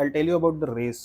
I'll tell you about the race.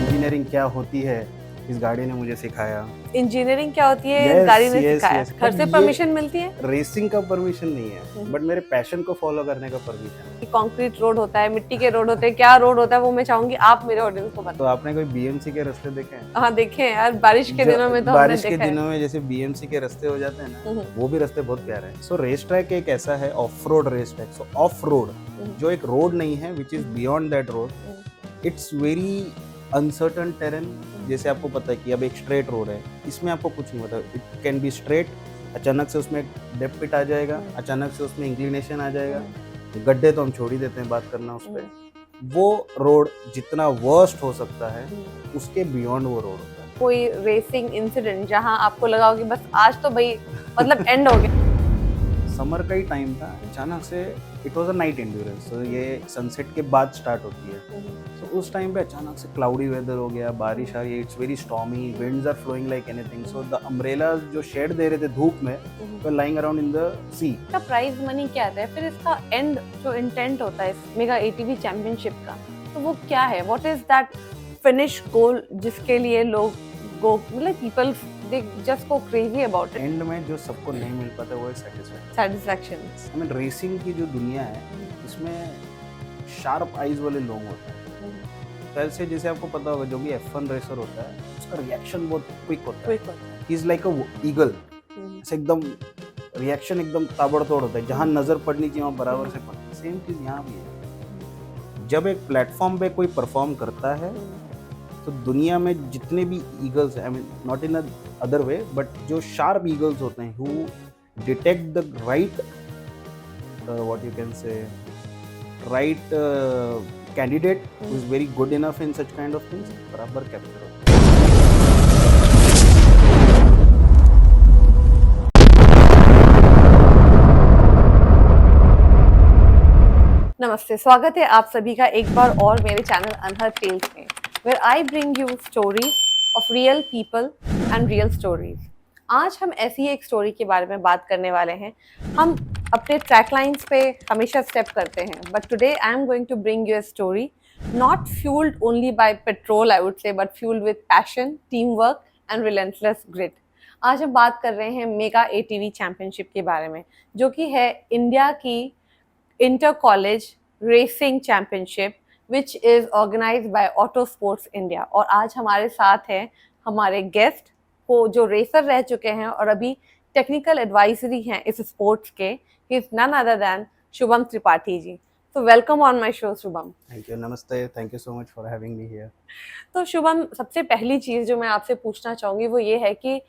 Engineering क्या होती है इस गाड़ी ने मुझे सिखाया। इंजीनियरिंग क्या होती है Yes, गाड़ी ने yes, सिखाया। yes. घर But से ये परमिशन मिलती है रेसिंग का परमिशन नहीं है, बट मेरे पैशन को फॉलो करने का परमिशन है। कि कंक्रीट रोड होता है, मिट्टी के रोड होते हैं, क्या रोड होता है वो मैं चाहूंगी आप मेरे ऑडियंस को तो बताओ। आपने कोई बीएमसी के रास्ते देखे हैं? हाँ देखे हैं यार, बारिश के दिनों में तो हमने बारिश के देखा है। दिनों में जैसे बीएमसी के रास्ते हो जाते हैं ना, हम्म, वो भी रास्ते बहुत प्यारे हैं। सो रेस ट्रैक एक ऐसा है, off road race track. So off road जो एक रोड नहीं है, which is beyond that road, it's very uncertain terrain. जैसे आपको पता है कि अब एक स्ट्रेट रोड है, इसमें आपको कुछ नहीं पता, इट कैन बी स्ट्रेट, अचानक से उसमें डेप्थ पिट आ जाएगा, अचानक से उसमें इंक्लिनेशन आ जाएगा, गड्ढे तो हम छोड़ ही देते हैं बात करना उस पर। वो रोड जितना वर्स्ट हो सकता है, उसके बियॉन्ड वो रोड होता है। कोई रेसिंग इंसिडेंट जहां आपको लगा हो कि बस आज तो भाई मतलब एंड हो गया। समर का ही टाइम था, अचानक से it was a night endurance, तो ये सनसेट के बाद स्टार्ट होती है। तो उस टाइम पे अचानक से क्लाउडी वेदर हो गया, बारिश आ रही है, it's very stormy, winds are flowing like anything. So the umbrellas जो शेड दे रहे थे धूप में, were lying around in the sea. इसका प्राइज मनी क्या आता है, फिर इसका एंड जो इंटेंट होता है इस मेगा एटीवी चैंपियनशिप का, तो वो क्या है? व्हाट इज दैट फिनिश गोल जिसके लिए लोग गो, मतलब people they just go crazy about it? And में जो सबको नहीं मिल पाता वो है सेटिस्फैक्शन। आई मीन रेसिंग की जो दुनिया है, इसमें शार्प आइज वाले लोग होते हैं। तो ऐसे जैसे आपको पता होगा, जो भी F1 रेसर होता है उसका रिएक्शन बहुत क्विक होता है। He is like a eagle, ऐसे एकदम रिएक्शन एकदम ताबड़तोड़ होता है, जहाँ नजर पड़नी चाहिए वहाँ बराबर से पड़ती है। सेम चीज यहाँ भी है। जब एक प्लेटफॉर्म पे कोई परफॉर्म करता है, तो दुनिया में जितने भी ईगल्स हैं, I mean not in other way, but जो शार्प ईगल्स होते हैं, who detect the right what you can से right candidate who is very good enough in such kind of things, बराबर कैप्चर होता है। नमस्ते, स्वागत है आप सभी का एक बार और मेरे चैनल अनहद टेल्स में, where I bring you stories of real people and real stories। आज हम ऐसी ही एक स्टोरी के बारे में बात करने वाले हैं। हम अपने ट्रैक लाइन्स पे हमेशा स्टेप करते हैं, but today I am going to bring you a story not fuelled only by petrol, I would say, but fuelled with passion, team work and relentless grit. आज हम बात कर रहे हैं मेगा एटीवी चैंपियनशिप के बारे में, जो कि है इंडिया की inter college racing championship which is organised by auto sports India. और आज हमारे साथ हैं हमारे गेस्ट को जो रेसर रह चुके हैं और अभी टेक्निकल एडवाइजरी हैं इस स्पोर्ट्स के। He is none other than Shubham Tripathi ji. तो welcome on my show Shubham. Thank you, नमस्ते, thank you so much for having me here. तो शुभम, सबसे पहली चीज जो मैं आपसे पूछना चाहूंगी वो ये है कि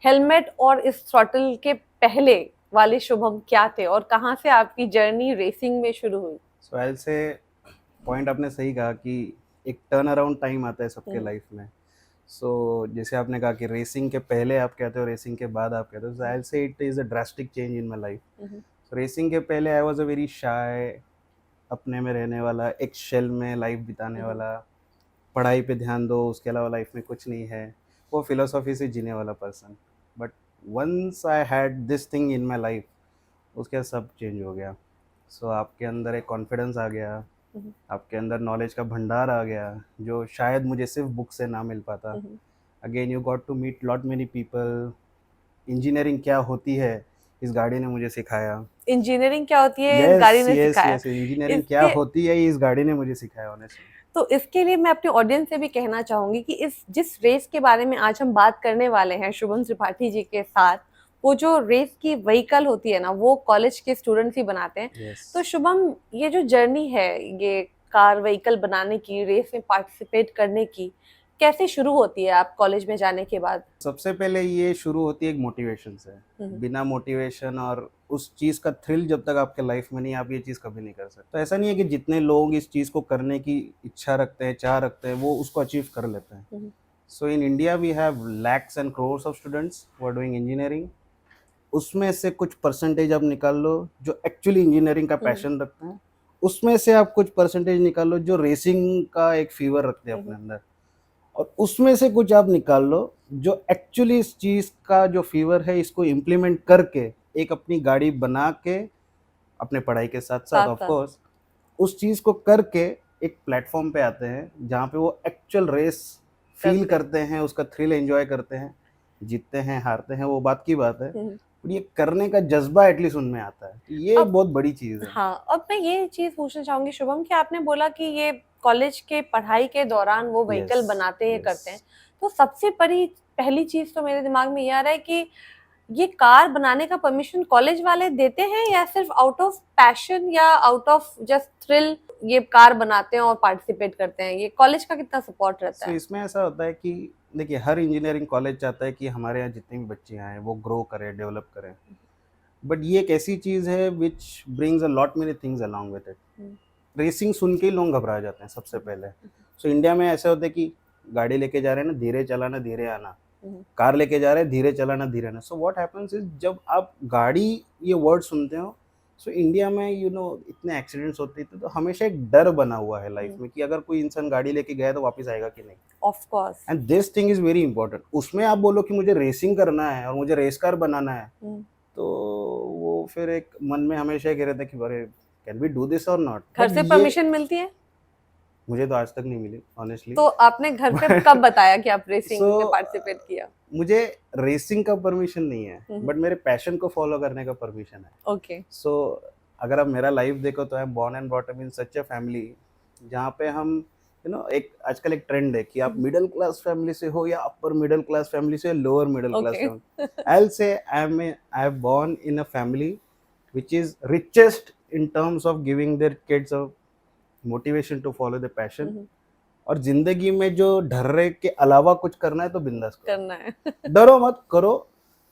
हेलमेट और इस थ्रॉटल के पहले वाले शुभम क्या थे और कहाँ से आपकी जर्नी रेसिंग में शुरू हुई? सो आई विल से, पॉइंट आपने सही कहा कि एक टर्न अराउंड टाइम आता है सबके लाइफ में। सो जैसे आपने कहा कि रेसिंग के पहले आप कहते हो, रेसिंग के बाद आप कहते हो, so I will say it is a drastic change in my life. So racing के पहले I was a very shy, अपने में रहने वाला, एक शेल में लाइफ बिताने वाला, पढ़ाई पे ध्यान दो, उसके अलावा लाइफ में कुछ नहीं है, वो फिलोसॉफी से जीने वाला person. But once I had this thing in my life, उसके बाद सब चेंज हो गया। सो आपके अंदर एक कॉन्फिडेंस आ गया, आपके अंदर नॉलेज का भंडार आ गया, जो शायद मुझे सिर्फ बुक से ना मिल पाता। Again you got to meet lot many people. Engineering क्या होती है इस गाड़ी ने मुझे सिखाया। इंजीनियरिंग क्या होती है इस गाड़ी ने सिखाया। इंजीनियरिंग क्या होती है इस गाड़ी ने मुझे सिखाया ऑनेस्टली। तो इसके लिए मैं अपने ऑडियंस से भी कहना चाहूंगी कि इस जिस रेस के बारे में आज हम बात करने वाले हैं शुभम त्रिपाठी जी के साथ, वो जो रेस की व्हीकल होती है ना, वो कॉलेज के स्टूडेंट्स ही बनाते हैं। Yes. तो शुभम, ये जो जर्नी है ये कार व्हीकल बनाने की, रेस में पार्टिसिपेट करने की, कैसे शुरू होती है आप कॉलेज में जाने के बाद? सबसे पहले ये शुरू होती है एक मोटिवेशन से। बिना मोटिवेशन और उस चीज का थ्रिल जब तक आपके लाइफ में नहीं, आप ये चीज कभी नहीं कर सकते। तो ऐसा नहीं है कि जितने लोग इस चीज को करने की इच्छा रखते हैं, चाह रखते हैं, वो उसको अचीव कर लेते हैं। So in India we have lakhs and crores of students who are doing engineering. उसमें से कुछ परसेंटेज आप निकाल लो जो एक्चुअली इंजीनियरिंग का पैशन रखते हैं, उसमें से आप कुछ परसेंटेज निकाल लो जो रेसिंग का एक फीवर रखते हैं अपने अंदर, और उसमें से कुछ आप निकाल लो जो एक्चुअली इस चीज़ का जो फीवर है इसको इम्प्लीमेंट करके एक अपनी गाड़ी बना के अपने पढ़ाई के साथ साथ साथ ऑफ साथ कोर्स उस चीज़ को करके एक प्लेटफॉर्म पे आते हैं जहाँ पे वो एक्चुअल रेस फील करते हैं। करते हैं, उसका थ्रिल एंजॉय करते हैं। जीतते हैं हारते हैं वो बात की बात है, पर ये करने का जज्बा एटलीस्ट उनमें आता है, ये एक अब बहुत बड़ी चीज़ है। हाँ, अब मैं ये चीज पूछना चाहूंगी शुभम कि आपने बोला कि ये कॉलेज के पढ़ाई के दौरान वो व्हीकल यस, बनाते हैं करते हैं, यस। तो सबसे बड़ी पहली चीज तो मेरे दिमाग में ये आ रहा है कि ये कार बनाने का परमिशन कॉलेज वाले देते हैं या सिर्फ आउट ऑफ पैशन या आउट ऑफ जस्ट थ्रिल ये कार बनाते हैं और पार्टिसिपेट करते हैं, ये कॉलेज का कितना सपोर्ट रहता सो है? इसमें ऐसा होता है कि देखिए हर इंजीनियरिंग कॉलेज चाहता है कि हमारे यहाँ जितने भी बच्चे आए वो ग्रो करें, डेवलप करें, बट ये एक ऐसी चीज़ है which brings a lot many things along with it. Racing सुन के ही लोग घबरा जाते हैं सबसे पहले। सो इंडिया में ऐसा होता है कि गाड़ी लेके जा रहे हैं ना, धीरे चलाना धीरे आना, कार लेके जा रहे हैं धीरे चलाना धीरे आना। सो व्हाट हैपेंस इज जब आप गाड़ी ये वर्ड सुनते हो, सो इंडिया में इतने एक्सीडेंट्स होते थे, तो हमेशा एक डर बना हुआ है लाइफ में कि अगर कोई इंसान गाड़ी लेके गया तो वापस आएगा कि नहीं। Of course. And this thing is very important. उसमें आप बोलो कि मुझे रेसिंग करना है और मुझे रेस कार बनाना है, तो वो फिर एक मन में हमेशा ये रहता है कि अरे कैन वी डू दिस और नॉट। घर से परमिशन मिलती है? मुझे तो आज तक नहीं मिली ऑनेस्टली। तो आपने घर पे कब बताया कि आप रेसिंग में पार्टिसिपेट किया? मुझे रेसिंग का परमिशन नहीं है, बट मेरे पैशन को फॉलो करने का परमिशन है। ओके। सो अगर आप मेरा लाइफ देखो तो I am born and brought up in such a family जहाँ पे हम एक आजकल एक ट्रेंड है कि आप मिडिल क्लास फैमिली से हो या अपर मिडिल क्लास फैमिली से, lower middle class Okay. Family. I will say I am born in a family which is richest in terms of giving their kids a motivation to follow their passion। और जिंदगी में जो ढर्रे के अलावा कुछ करना है तो बिंदास करो, करना है। डरो मत, करो।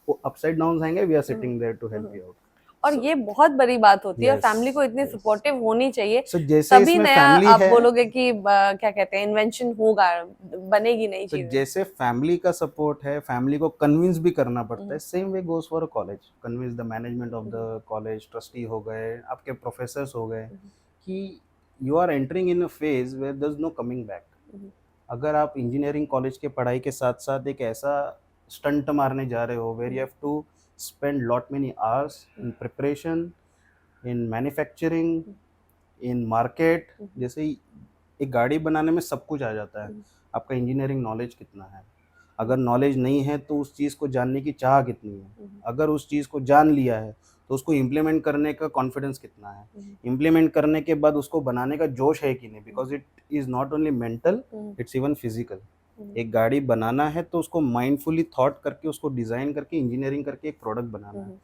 वो अपसाइड डाउन आएंगे, we are sitting there to help you out. और ये बहुत बड़ी बात होती है और Yes, फैमिली को इतनी yes. सपोर्टिव होनी चाहिए, So, जैसे तभी इसमें नया फैमिली आप है, बोलोगे कि क्या कहते हैं इन्वेंशन होगा, बनेगी नई तो चीजें। जैसे फैमिली का सपोर्ट है, फैमिली को कन्विंस भी करना पड़ता है, same way goes for a college. Convince the management of the college, trustee हो गए, आपके प्रोफेसर्स हो गए, कि you are entering in a phase where there is no coming back. अगर आप इंजीनियरिंग कॉलेज के पढ़ाई के साथ साथ एक ऐसा स्टंट मारने जा रहे हो where you have to spend lot many hours in preparation, in manufacturing, in market. जैसे एक गाड़ी बनाने में सब कुछ आ जाता है, आपका इंजीनियरिंग नॉलेज कितना है, अगर नॉलेज नहीं है तो उस चीज़ को जानने की चाह कितनी है, अगर उस चीज़ को जान लिया है तो उसको इम्प्लीमेंट करने का कॉन्फिडेंस कितना है, इम्प्लीमेंट करने के बाद उसको बनाने का जोश है कि नहीं, because it is not only mental, it's even physical. एक गाड़ी बनाना है तो उसको माइंडफुली थॉट करके, उसको डिज़ाइन करके, इंजीनियरिंग करके एक प्रोडक्ट बनाना है।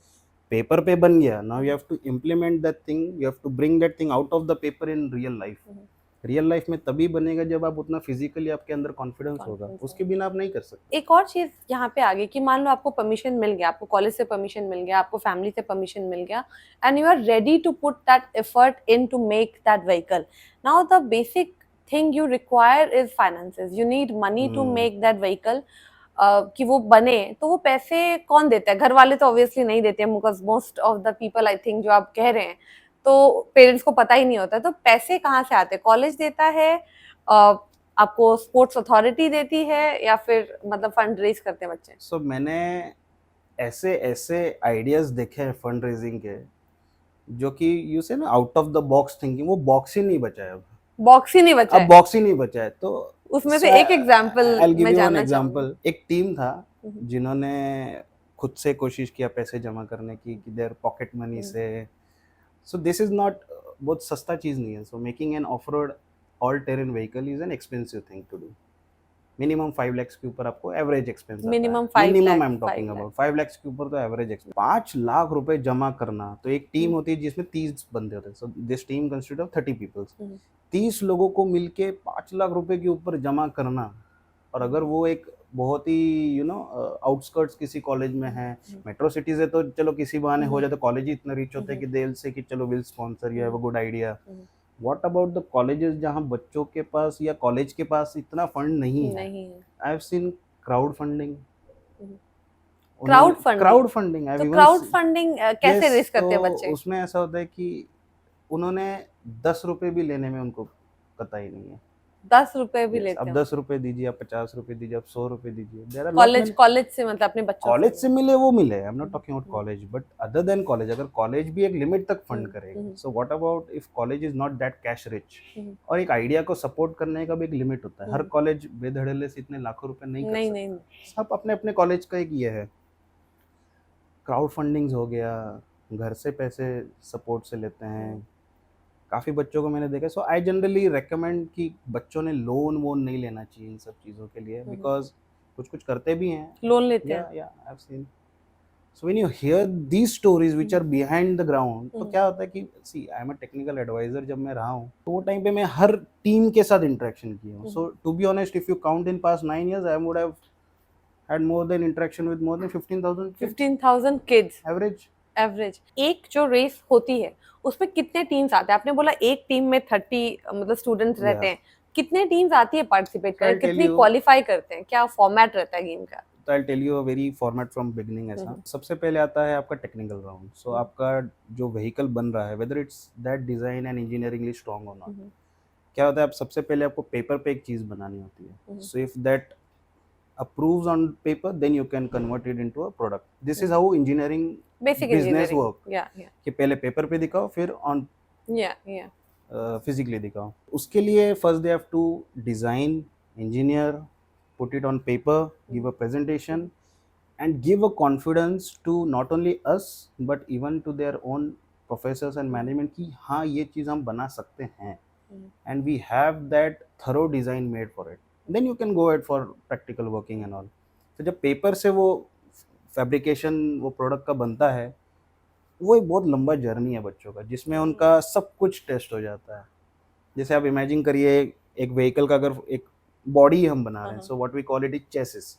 पेपर पे बन गया, now you have to implement that thing, you have to bring that thing out of the paper in real life. Real life में तभी बनेगा जब आप उतना फिजिकली आपके अंदर कॉन्फिडेंस होगा, उसके बिना आप नहीं कर सकते। एक और चीज यहाँ पे आ गई कि मान लो आपको परमिशन मिल गया, आपको कॉलेज से परमिशन मिल गया, आपको फैमिली से परमिशन मिल गया, and you are ready to put that effort in to make that vehicle. Now the basic thing you require is finances, you need money to make that vehicle. कि वो बने, तो वो पैसे कौन देता है? घर वाले तो ऑब्वियसली नहीं देते, because most of the people I think जो आप कह रहे हैं तो पेरेंट्स को पता ही नहीं होता, तो पैसे कहाँ से आते हैं? कॉलेज देता है, आपको स्पोर्ट्स अथॉरिटी देती है, या फिर मतलब फंड रेज करते हैं बच्चे? सो मैंने ऐसे ऐसे आइडियाज देखे हैं फंड रेजिंग के, जो कि यू से ना out of the box thinking, वो बॉक्स ही नहीं बचा है अब। बॉक्स ही नहीं बचा अब है। बॉक्स ही नहीं बचा है, तो उसमें से एक एग्जांपल मैं जानना चाहूंगी। एक टीम था जिन्होंने खुद से कोशिश किया पैसे जमा करने की, कि देयर पॉकेट मनी से। सो दिस इज नॉट, बहुत सस्ता चीज़ नहीं है। So making an off road all terrain vehicle is an expensive thing to do. Minimum 5 lakh के ऊपर आपको average expense, minimum 5 minimum lakh, I am talking about 5 lakh के ऊपर तो एवरेज एक्सपेंस। 5 लाख रुपए जमा करना, तो एक टीम होती है जिसमें 30 बंदे होते हैं। So this team consist of 30 peoples. 30 लोगों को मिलके 5 लाख रुपए के ऊपर जमा करना, और अगर वो एक बहुत ही आउटस्कर्ट्स किसी कॉलेज में है, मेट्रो सिटीज है तो चलो किसी बहाने हो जाता, कॉलेज ही इतना रिच होता है कि देल से कि चलो will sponsor, you have a good idea. What about the colleges जहाँ बच्चों के पास या कॉलेज के पास इतना फंड नहीं है? आई have scene crowd funding. Crowd funding, crowd funding, तो क्राउड फंडिंग कैसे रेज करते हैं बच्चे? उसमें ऐसा होता है कि उन्होंने 10 रुपए भी लेने में उनको कतई नहीं है। 10 रुपए भी Yes, लेते आप हो? 10 रुपए दीजिए, आप 50 रुपए दीजिए, आप 100 रुपए दीजिए, there are lot college many. College से मतलब अपने बच्चों से कॉलेज से मिले? मिले वो मिले, I am not hmm, talking about hmm, college, but other than college, अगर कॉलेज भी एक लिमिट तक फंड हम्म, करेगा, hmm, so what about if college is not that cash rich. Hmm, और एक आइडिया को सपोर्ट करने का भी एक लिमिट होता है, हर हम्म। कॉलेज बेधड़ेले से इतने लाखों रुपए नहीं कर नहीं नहीं सकता। सब अपने अपने कॉलेज का एक ये है, क्राउड फंडिंग्स हो गया, घर से पैसे सपोर्ट से लेते हैं, काफ़ी बच्चों को मैंने देखा। सो आई जनरली रेकमेंड कि बच्चों ने लोन वोन नहीं लेना चाहिए इन सब चीज़ों के लिए, बिकॉज कुछ कुछ करते भी हैं। लोन लेते या हैं। या I have seen. So when you hear these stories which are behind the ground, तो हम्म, क्या होता है कि see I am a technical advisor, जब मैं रहा हूँ तो वो टाइम पे मैं हर टीम के साथ इंटरेक्शन किया हूँ। So to be honest, if you count in past 9 years, I would have had more than interaction with more than 15,000 kids 15,000 kids average. Average. एक जो रेस होती है उसमें कितने टीम्स आते हैं? आपने बोला एक टीम में 30 मतलब स्टूडेंट्स रहते Yeah. हैं। कितने टीम्स आती है पार्टिसिपेट So करने? I'll tell कितनी you, क्वालिफाई करते हैं? क्या फॉर्मेट रहता है गेम का? तो I tell you a very format from beginning. ऐसा सबसे पहले आता है आपका टेक्निकल राउंड। सो आपका जो व्हीकल बन रहा है, whether it's that design and engineeringly strong और नॉट, क्या होता है, आप सबसे पहले आपको पेपर पे एक चीज बनानी होती है। So if that approves on paper, then you can convert it into a product. This is how engineering basic business engineering. work, या कि पहले पेपर पे दिखाओ, फिर ऑन या फिजिकली दिखाओ। उसके लिए first they have to design, engineer, put it on paper, give a presentation and give a confidence to not only us but even to their own professors and management कि हाँ ये चीज़ हम बना सकते हैं, and we have that thorough design made for it. Then you can go ahead for practical working and all. तो जब paper से वो फैब्रिकेशन वो प्रोडक्ट का बनता है, वो एक बहुत लंबा जर्नी है बच्चों का, जिसमें उनका सब कुछ टेस्ट हो जाता है। जैसे आप इमेजिन करिए, एक व्हीकल का अगर एक बॉडी हम बना रहे हैं, so what we call it is chassis.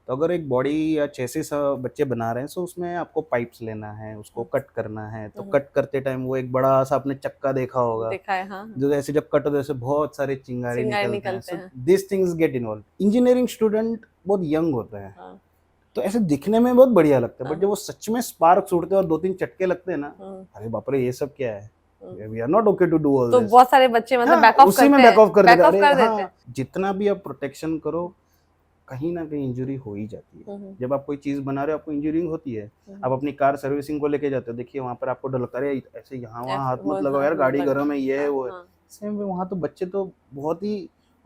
तो अगर एक बॉडी या चेसिस बच्चे बना रहे हैं, सो उसमें आपको पाइप्स लेना है, उसको कट करना है। तो कट करते टाइम वो एक बड़ा सा आपने चक्का देखा होगा, देखा है, हाँ। जो ऐसे जब कट होते हैं, ऐसे बहुत सारे चिंगारे चिंगारे निकलते हैं। निकलते सो हैं। This things get involve. Engineering student बहुत यंग होते हैं, हाँ, तो ऐसे दिखने में बहुत बढ़िया लगता है, बट हाँ। जब वो सच में स्पार्क्स उड़ते हैं और 2-3 चटके लगते हैं ना, अरे बाप रे, ये सब क्या है, we are not okay to do all to this. बहुत सारे बच्चे मतलब हाँ, बैक ऑफ उसी करते में हैं। बैक ऑफ कर देते हैं। बैक ऑफ कर अरे देते हैं। हाँ, जितना भी आप प्रोटेक्शन करो, कहीं ना कहीं इंजरी हो ही जाती है। जब आप कोई चीज बना रहे हो, आपको इंजरिंग होती है। आप अपनी कार सर्विसिंग को लेके जाते हो, देखिए वहां पर आपको डर लगता है, अरे ऐसे यहाँ वहाँ हाथ मत लगाओ यार, गाड़ी गर्म है, ये है वो है। सेम वे वहाँ तो बच्चे तो बहुत ही,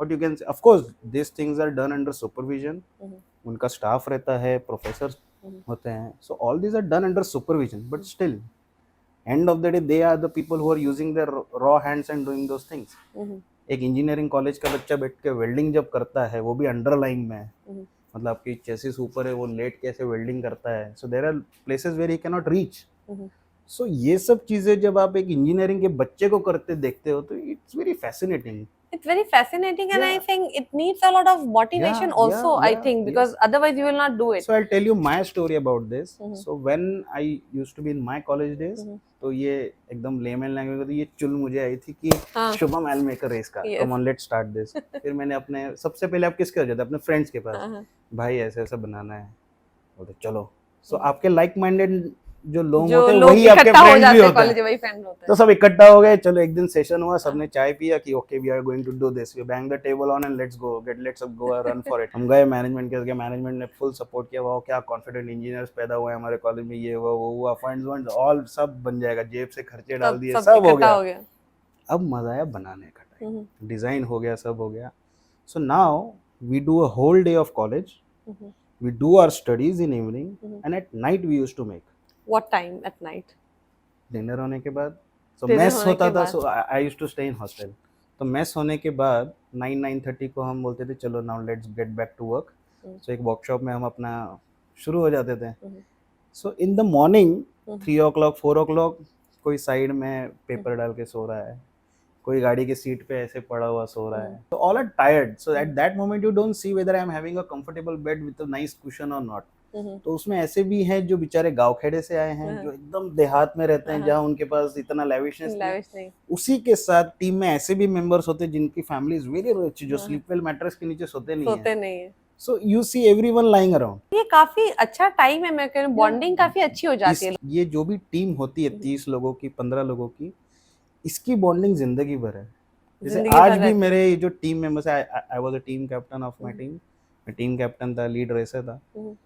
what you can say, of course this things are done under supervision. उनका स्टाफ रहता है, प्रोफेसर होते हैं, so all these are done under supervision, but still end of the day they are the people who are using their raw hands and doing those things. एक engineering college का बच्चा बैठ के welding जब करता है, वो भी अंडरलाइन में, मतलब आपकी चेसिस ऊपर है, वो लेट के ऐसे वेल्डिंग करता है। So there are places where he can not reach. So ये सब चीजें जब आप एक इंजीनियरिंग के बच्चे को करते देखते हो, तो it's very fascinating. It's very fascinating, and I Yeah. think it needs a lot of motivation Yeah, also, yeah, I yeah, think, because otherwise you will not do it. So I'll tell you my story about this. So when I used to be in my college days, तो ये एकदम layman language में, तो ये चुल मुझे आई थी कि Shubham I will make a race car, come on let's start this. फिर मैंने अपने, सबसे पहले आप किसके हो जाते हैं, अपने फ्रेंड्स के पास, भाई ऐसे ऐसे बनाना है, बोलते चलो। सो आपके लाइक माइंडेड जो लोग होते हैं, वही आपके फ्रेंड्स भी होते हैं। वही फ्रेंड होते हैं। तो सब इकट्ठा हो गए, चलो एक दिन सेशन हुआ, सबने चाय पिया कि okay we are going to do this, we bang the table on and let's go run for it. हम गए, मैनेजमेंट के, मैनेजमेंट ने फुल सपोर्ट किया। वो क्या कॉन्फिडेंट इंजीनियर्स पैदा हुए हमारे कॉलेज में, ये हुआ वो हुआ, फंड्स ऑल सब बन जाएगा, जेब से खर्चे डाल दिए, सब हो गया। अब मजा आया बनाने का, टाइम डिजाइन हो गया, सब हो गया। So now we do a whole day of college, we do our studies in evening, and at night we used to make. What time at night? Dinner होने के बाद। सो मेस होता था, so I used to stay in hostel. तो mess होने के बाद 9-9:30 को हम बोलते थे चलो now let's get back to work. So एक वर्कशॉप में हम अपना शुरू हो जाते थे। सो in the morning 3 o'clock 4 o'clock कोई साइड में पेपर डाल के सो रहा है, कोई गाड़ी की सीट पे ऐसे पड़ा हुआ सो रहा है। तो all are tired. So at that moment you don't see whether I am having a comfortable bed with a nice cushion और नॉट। तो उसमें ऐसे भी हैं जो बेचारे गांव खेड़े से आए हैं, जो एकदम देहात में रहते हैं, जहाँ उनके पास इतना लैविशनेस नहीं। उसी के साथ टीम में ऐसे भी मेंबर्स होते हैं जिनकी फैमिली इज वेरी रिच, जो स्लीप वेल मैट्रेस के नीचे सोते नहीं है। So you see everyone lying around. ये काफी अच्छा टाइम है, मैं कह रही हूं, बॉन्डिंग काफी अच्छी हो जाती है। ये जो भी टीम होती है 30 लोगों की, 15 लोगों की, इसकी बॉन्डिंग जिंदगी भर है। जैसे जिंदगी आज भर भी रहते मेरे जो टीम मेंबर्स है, I was a team captain of my hmm, team, मैं टीम कैप्टन था, लीड रेसर था। हम्म,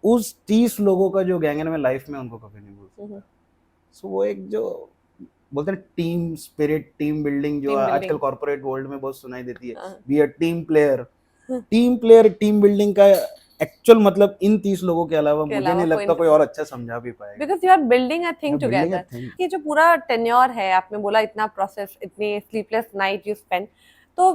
उस 30 लोगों का जो गैंग है ना, मैं लाइफ में उनको कभी नहीं भूल हम्म, सकता। सो वो एक जो बोलते हैं टीम स्पिरिट, टीम बिल्डिंग, जो टीम आजकल बिल्डिंग। कॉर्पोरेट वर्ल्ड में बहुत सुनाई देती है, हाँ, be a team player. Team building का एक्चुअल मतलब इन 30 लोगों के अलावा के मुझे अलावा नहीं कोई लगता नहीं कोई समझ, और अच्छा समझा भी पाएगा। Because you are building a thing building a together. Thing. ये जो पूरा टेन्योर है, आपने बोला इतना प्रोसेस, इतनी स्लीपलेस नाइट यू स्पेंड, तो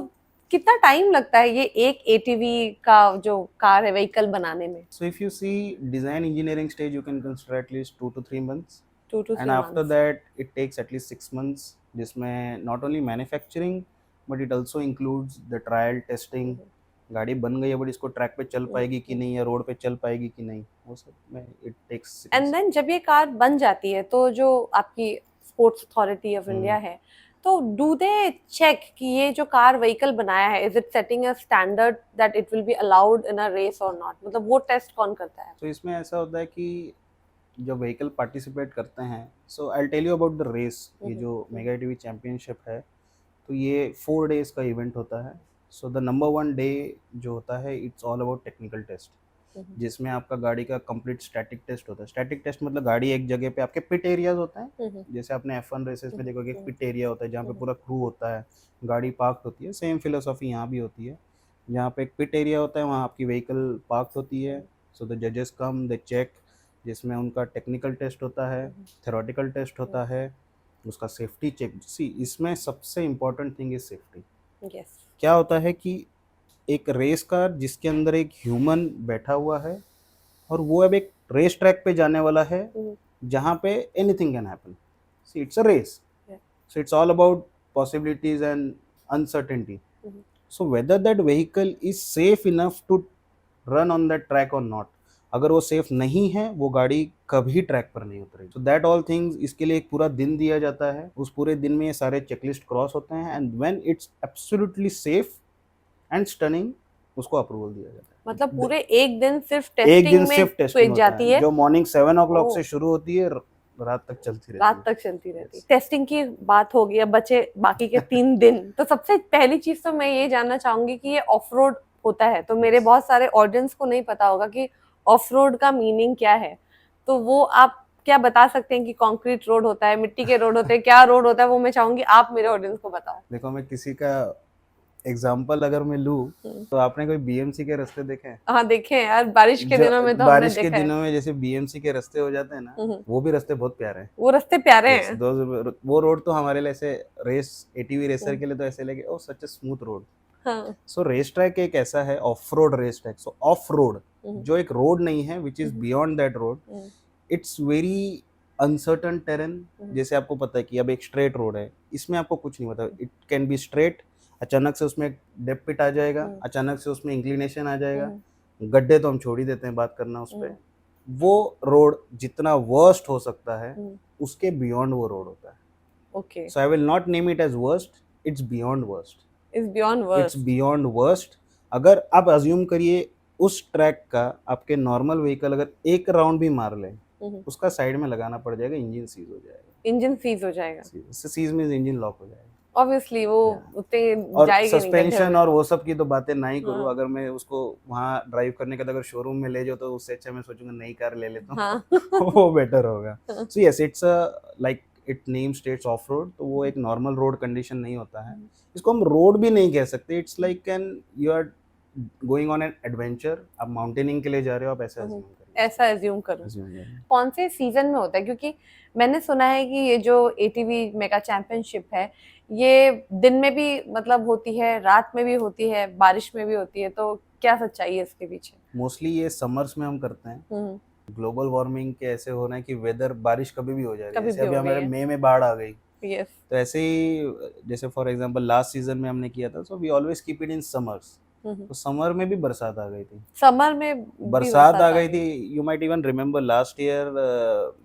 कितना टाइम लगता है ये एक एटीवी का जो कार है, व्हीकल बनाने में? So if you see design engineering stage, you can consider at least 2 to 3 months, 2 to 3 and after months that it takes at least 6 months, जिसमें not only manufacturing but it also includes the trial testing। गाड़ी बन गई है but इसको track पे चल पाएगी कि नहीं, या रोड पे चल पाएगी कि नहीं, वो सब में इट टेक्स एंड देन जब ये कार बन जाती है तो जो आपकी स्पोर्ट्स अथॉरिटी ऑफ इंडिया है, तो डू दे चेक कि ये जो कार व्हीकल बनाया है, is it setting a standard that it will be allowed in a race और नॉट? मतलब वो टेस्ट कौन करता है? तो इसमें ऐसा होता है कि जब व्हीकल पार्टिसिपेट करते हैं, so I tell you about the race. ये जो मेगा टीवी चैंपियनशिप है, तो ये 4 days का इवेंट होता है। सो द नंबर 1 डे जो होता है, it's all about technical test, जिसमें आपका गाड़ी का कंप्लीट स्टैटिक टेस्ट होता है। स्टैटिक टेस्ट मतलब गाड़ी एक जगह पे, आपके पिट एरियाज होते हैं, जैसे आपने F1 रेसेस में देखोगे पिट एरिया होता है जहाँ पे पूरा क्रू होता है, गाड़ी पार्क होती है। सेम फिलोसॉफी यहाँ भी होती है, जहाँ पे एक पिट एरिया होता है वहाँ आपकी व्हीकल पार्क होती है। सो द जजेस कम, द चेक, जिसमें उनका टेक्निकल टेस्ट होता है, थेरोटिकल टेस्ट होता है, उसका सेफ्टी चेक। सी इसमें सबसे important thing is safety. Yes. क्या होता है कि एक रेस कार जिसके अंदर एक ह्यूमन बैठा हुआ है, और वो अब एक रेस ट्रैक पे जाने वाला है जहाँ पे anything can happen. See it's a race, so it's all about possibilities and uncertainty. So whether that vehicle is safe enough to run on that track और नॉट। अगर वो सेफ नहीं है, वो गाड़ी कभी ट्रैक पर नहीं उतरेगी। सो दैट ऑल थिंग्स, इसके लिए एक पूरा दिन दिया जाता है। उस पूरे दिन में ये सारे चेकलिस्ट क्रॉस होते हैं, and when it's absolutely safe and stunning, उसको अप्रूवल दिया जाता है। मतलब पूरे एक दिन सिर्फ एक टेस्टिंग दिन में सिर्फ टेस्टिंग होता जाती है, है, जो मॉर्निंग 7 o'clock ओह, से शुरू होती है, रात तक चलती रहती रात है। तक चलती रहती है। Yes. टेस्टिंग की बात होगी, अब बचे बाकी के 3 दिन। तो सबसे पहली चीज तो मैं ये जानना चाहूंगी कि ये ऑफ रोड होता है, तो मेरे बहुत सारे ऑडियंस को नहीं पता होगा कि ऑफ रोड का मीनिंग क्या है। तो वो आप क्या बता सकते हैं कि कंक्रीट रोड होता है, मिट्टी के रोड होते हैं, क्या रोड होता है? वो मैं चाहूंगी आप मेरे ऑडियंस को बताओ। देखो, मैं किसी का एग्जाम्पल अगर मैं लूँ, तो आपने कोई बीएमसी के रास्ते देखे हैं? हाँ देखे हैं यार, बारिश के दिनों में तो हमने बारिश के देखा है। दिनों में जैसे बीएमसी के रास्ते हो जाते हैं ना, वो भी रास्ते बहुत प्यारे हैं। वो रास्ते प्यारे Yes, हैं। वो रोड तो हमारे लिए ऐसे, रेस एटीवी रेसर के लिए तो ऐसे लगे, ओ सच ए स्मूथ रोड। हाँ। सो रेस ट्रैक एक ऐसा है, off road race track. So off road जो एक रोड नहीं है, which is beyond that road, it's very uncertain terrain. जैसे आपको पता है कि अब एक स्ट्रेट रोड है, इसमें आपको कुछ नहीं पता, इट कैन बी स्ट्रेट, अचानक से उसमें डेप पिट आ जाएगा, अचानक से उसमें इंक्लिनेशन आ जाएगा, गड्ढे तो हम छोड़ ही देते हैं बात करना उस पर। वो रोड जितना वर्स्ट हो सकता है, उसके बियॉन्ड वो रोड होता है। Okay, so I will not name it as worst, it's beyond worst. Is beyond it's worst. Beyond worst. अगर आप अज्यूम करिए उस ट्रैक का आपके नॉर्मल व्हीकल अगर एक राउंड भी मार ले, उसका साइड में लगाना पड़ जाएगा, इंजन सीज हो जाएगा। इंजन सीज हो जाएगा, सीज मींस इंजन लॉक हो जाएगा। ऑब्वियसली वो उतने और जाएगी नहीं गड्ढे सस्पेंशन में। और वो सब की तो बातें ना ही करूँ। हाँ। अगर मैं उसको वहाँ ड्राइव करने का, अगर शोरूम में ले जाओ, तो उससे अच्छा मैं सोचूंगा नई कार ले लेता हूँ। हाँ। वो बेटर होगा। So yes, it's like it name states of road, तो वो एक नॉर्मल रोड कंडीशन नहीं होता है। इसको हम रोड भी नहीं कह सकते। It's like an you are going on an adventure. आप माउंटेनिंग के लिए जा रहे हो, आप ऐसा assume करिए। ऐसा एज्यूम करो। Assume करिए। कौन से सीजन में होता है? क्योंकि मैंने सुना है कि ये जो एटीवी मेगा चैंपियनशिप है, ये दिन में भी मतलब होती है, रात में भी होती है, बारिश में भी होती है, तो क्या सच्चाई है इसके पीछे? मोस्टली ये समर्स में हम करते हैं। ग्लोबल वार्मिंग के ऐसे होना है कि वेदर, बारिश कभी भी हो जाएगी। कभी जैसे भी अभी हो गई हमारे है। मई में बाढ़ आ गई, यस। तो ऐसे ही जैसे फॉर एग्जांपल लास्ट सीजन में हमने किया था, so we always keep it in summers. तो समर में भी बरसात आ गई थी। समर में भी बरसात आ गई थी। You might even remember last year,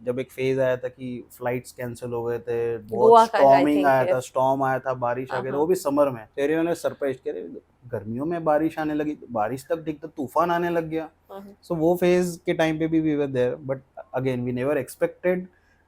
जब एक फेज आया था कि फ्लाइट्स कैंसिल हो गए थे, गोवा बहुत का, I स्टॉर्मिंग think, आया था, yes. स्टॉर्म आया था, बारिश आ गई, वो भी समर में। फिर इन्होंने सरप्राइज किया, गर्मियों में बारिश आने लगी, बारिश तक ठीक था, तूफान आने लग गया। सो वो फेज के टाइम पे भी we were there, but again we never expected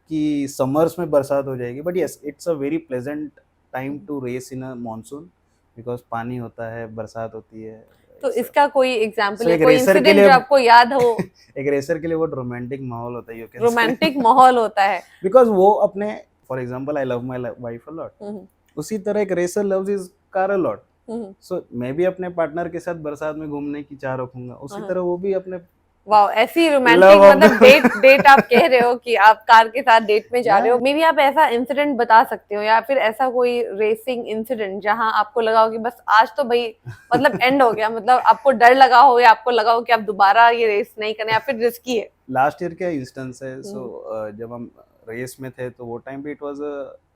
कि समर्स में बरसात हो जाएगी। But yes, it's a very pleasant time to race in a monsoon, because पानी होता है, बरसात होती है। तो इसका कोई एग्जांपल So, या एक कोई रेसर के इंसिडेंट लिए जो आपको याद हो? एक रेसर के लिए बहुत रोमांटिक माहौल होता है, यू कैन से, रोमांटिक माहौल होता है। बिकॉज वो अपने, for example I love my wife a lot, hmm, उसी तरह एक racer loves his car a lot. Hmm, so मैं भी अपने पार्टनर के साथ बरसात में घूमने की चाह रखूंगा, उसी हाँ। तरह वो भी अपने वाओ, ऐसी रोमांटिक लव ऑफ मतलब डेट आप कह रहे हो कि आप कार के साथ डेट में जा रहे हो। Yeah. मे बी आप ऐसा इंसिडेंट बता सकते हो या फिर ऐसा कोई रेसिंग इंसिडेंट जहां आपको लगा हो कि बस आज तो भाई मतलब एंड हो गया, मतलब आपको डर लगा हो या आपको लगा हो कि आप दोबारा ये रेस नहीं करना या फिर रिस्की है। लास्ट ईयर का इंस्टेंस है। सो जब हम रेस में थे तो वो टाइम पे इट वाज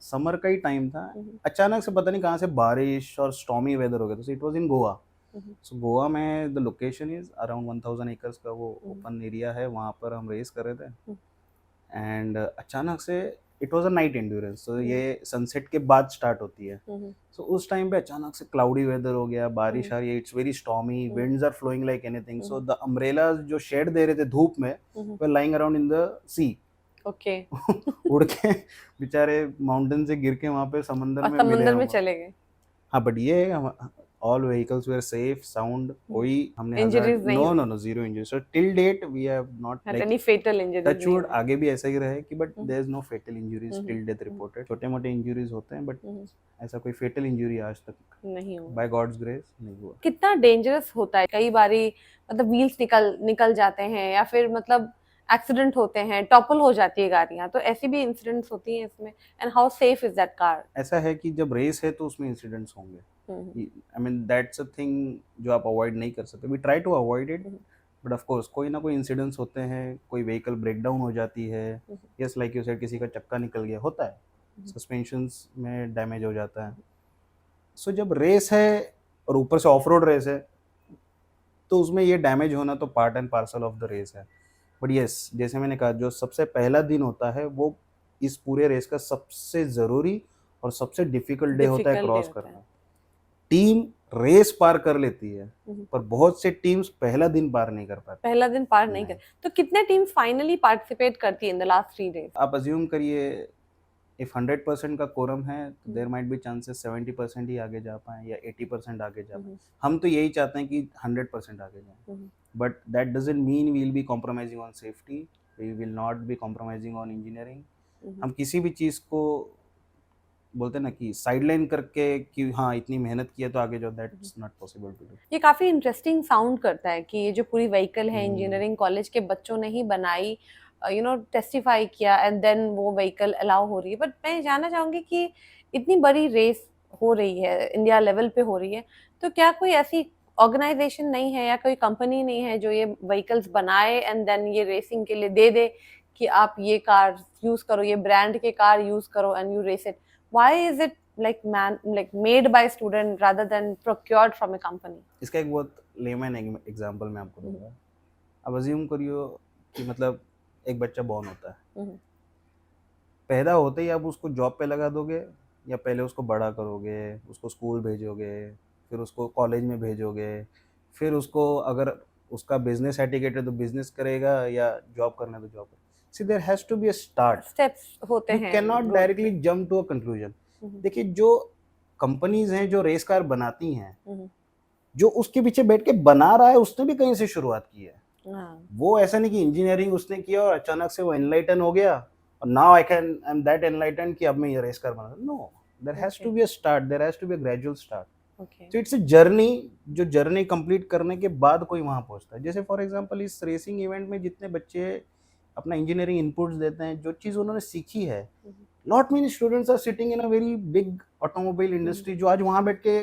समर का ही टाइम था। अचानक से पता नहीं कहाँ से बारिश और स्टॉर्मी वेदर हो गया, तो इट वाज इन गोवा। सो गोवा में the location is around 1000 acres का वो ओपन एरिया है, वहाँ पर हम रेस कर रहे थे। एंड अचानक से it was a night endurance, तो ये सनसेट के बाद स्टार्ट होती है। सो उस टाइम पे अचानक से क्लाउडी वेदर हो गया, बारिश आ रही है, it's very stormy, winds are flowing like anything. So the umbrellas जो शेड दे रहे थे धूप में, were lying around in the sea. Okay. उड़ के बेचारे माउंटेन से गिर के वहाँ पे समंदर और में मिले समुंदर में हम। चले गए। हाँ, बट ये all vehicles were safe sound, कोई हमने इंजरीज नहीं नो हुई? No no, zero injury. So till date we have not had like, any fatal injuries touch नहीं वुड हुई? आगे भी ऐसा ही रहे कि, but there is no fatal injuries till death reported. छोटे मोटे इंजरीज होते हैं, बट ऐसा कोई फेटल इंजरी आज तक नहीं हुआ। बाय गॉड्स ग्रेस नहीं हुआ। कितना डेंजरस होता है, कई बारी मतलब व्हील्स निकल जाते हैं या फिर मतलब एक्सीडेंट होते हैं, टॉपल हो जाती है गाड़ियां, तो ऐसी भी इंसिडेंट्स होती हैं इसमें। And how safe is that car? ऐसा है कि जब रेस है तो उसमें इंसिडेंट्स होंगे। I mean that's a thing जो आप अवॉइड नहीं कर सकते। We try to avoid it, but of course कोई ना कोई इंसिडेंट्स होते हैं, कोई व्हीकल ब्रेक डाउन हो जाती है, यस लाइक यू सेड, किसी का चक्का निकल गया, होता है, सस्पेंशंस में डैमेज हो जाता है। सो जब रेस है और ऊपर से ऑफ रोड रेस है, तो उसमें ये डैमेज होना तो part and parcel of the race है। बट यस, जैसे मैंने कहा, जो सबसे पहला दिन होता है वो इस पूरे रेस का सबसे ज़रूरी और सबसे डिफिकल्ट डे होता है क्रॉस करना। टीम रेस पार कर लेती है, पर बहुत से टीम्स पहला दिन पार नहीं कर पाते। पहला दिन पार नहीं कर। तो कितने टीम्स फाइनली पार्टिसिपेट करती है इन द लास्ट 3 डेज? आप अज्यूम करिए, इफ 100% का कोरम है तो देयर माइट बी चांसेस 70% ही आगे जा पाए या 80% आगे जा पाए। हम तो यही चाहते हैं कि 100% आगे जाए, but that doesn't mean we will be compromising on safety, we will not be compromising on engineering. हम किसी भी चीज़ को बोलते हैं ना कि साइडलाइन करके कि हाँ इतनी मेहनत की है तो आगे जाओ, that's not possible to do. ये काफी इंटरेस्टिंग साउंड करता है कि ये जो पूरी व्हीकल है इंजीनियरिंग कॉलेज के बच्चों ने ही बनाई, टेस्टिफाई किया एंड देन वो व्हीकल अलाउ हो रही है। बट मैं जानना चाहूंगी कि इतनी बड़ी रेस हो रही है, इंडिया लेवल पे हो रही है, तो क्या कोई ऐसी ऑर्गेनाइजेशन नहीं है या कोई कंपनी नहीं है जो ये व्हीकल्स बनाए एंड देन ये रेसिंग के लिए दे दे कि आप ये कार यूज करो, ये ब्रांड के कार यूज करो and you race it? Why is it like made by student rather than procured from a company? इसका एक बहुत लेमन एग्जांपल मैं आपको दूंगा। अब अज्यूम करियो कि मतलब एक बच्चा बॉर्न होता है, पैदा होते ही आप उसको जॉब पे लगा दोगे या पहले उसको बड़ा करोगे, उसको स्कूल भेजोगे, फिर उसको कॉलेज में भेजोगे, फिर उसको अगर उसका बिजनेस एटिकेट है तो बिजनेस करेगा या जॉब करना है तो जॉब करेगा। See there has to be a start, steps होते यू हैं, can not directly jump to a conclusion. देखिए, जो कंपनीज हैं जो रेस कार बनाती हैं, जो उसके पीछे बैठ के बना रहा है उसने भी कहीं से शुरुआत की है। वो ऐसा नहीं कि इंजीनियरिंग उसने किया और अचानक से वो एनलाइटन हो गया और now I am that enlighten कि अब मैं ये रेस कार बना। No, there has to be a start, there has to be a gradual start. तो इट्स अ जर्नी, जो जर्नी कंप्लीट करने के बाद कोई वहां पहुंचता है। जैसे फॉर एग्जांपल इस रेसिंग इवेंट में जितने बच्चे अपना इंजीनियरिंग इनपुट्स देते हैं, जो चीज उन्होंने सीखी है, not many students are sitting in a very big automobile industry जो आज वहां बैठ के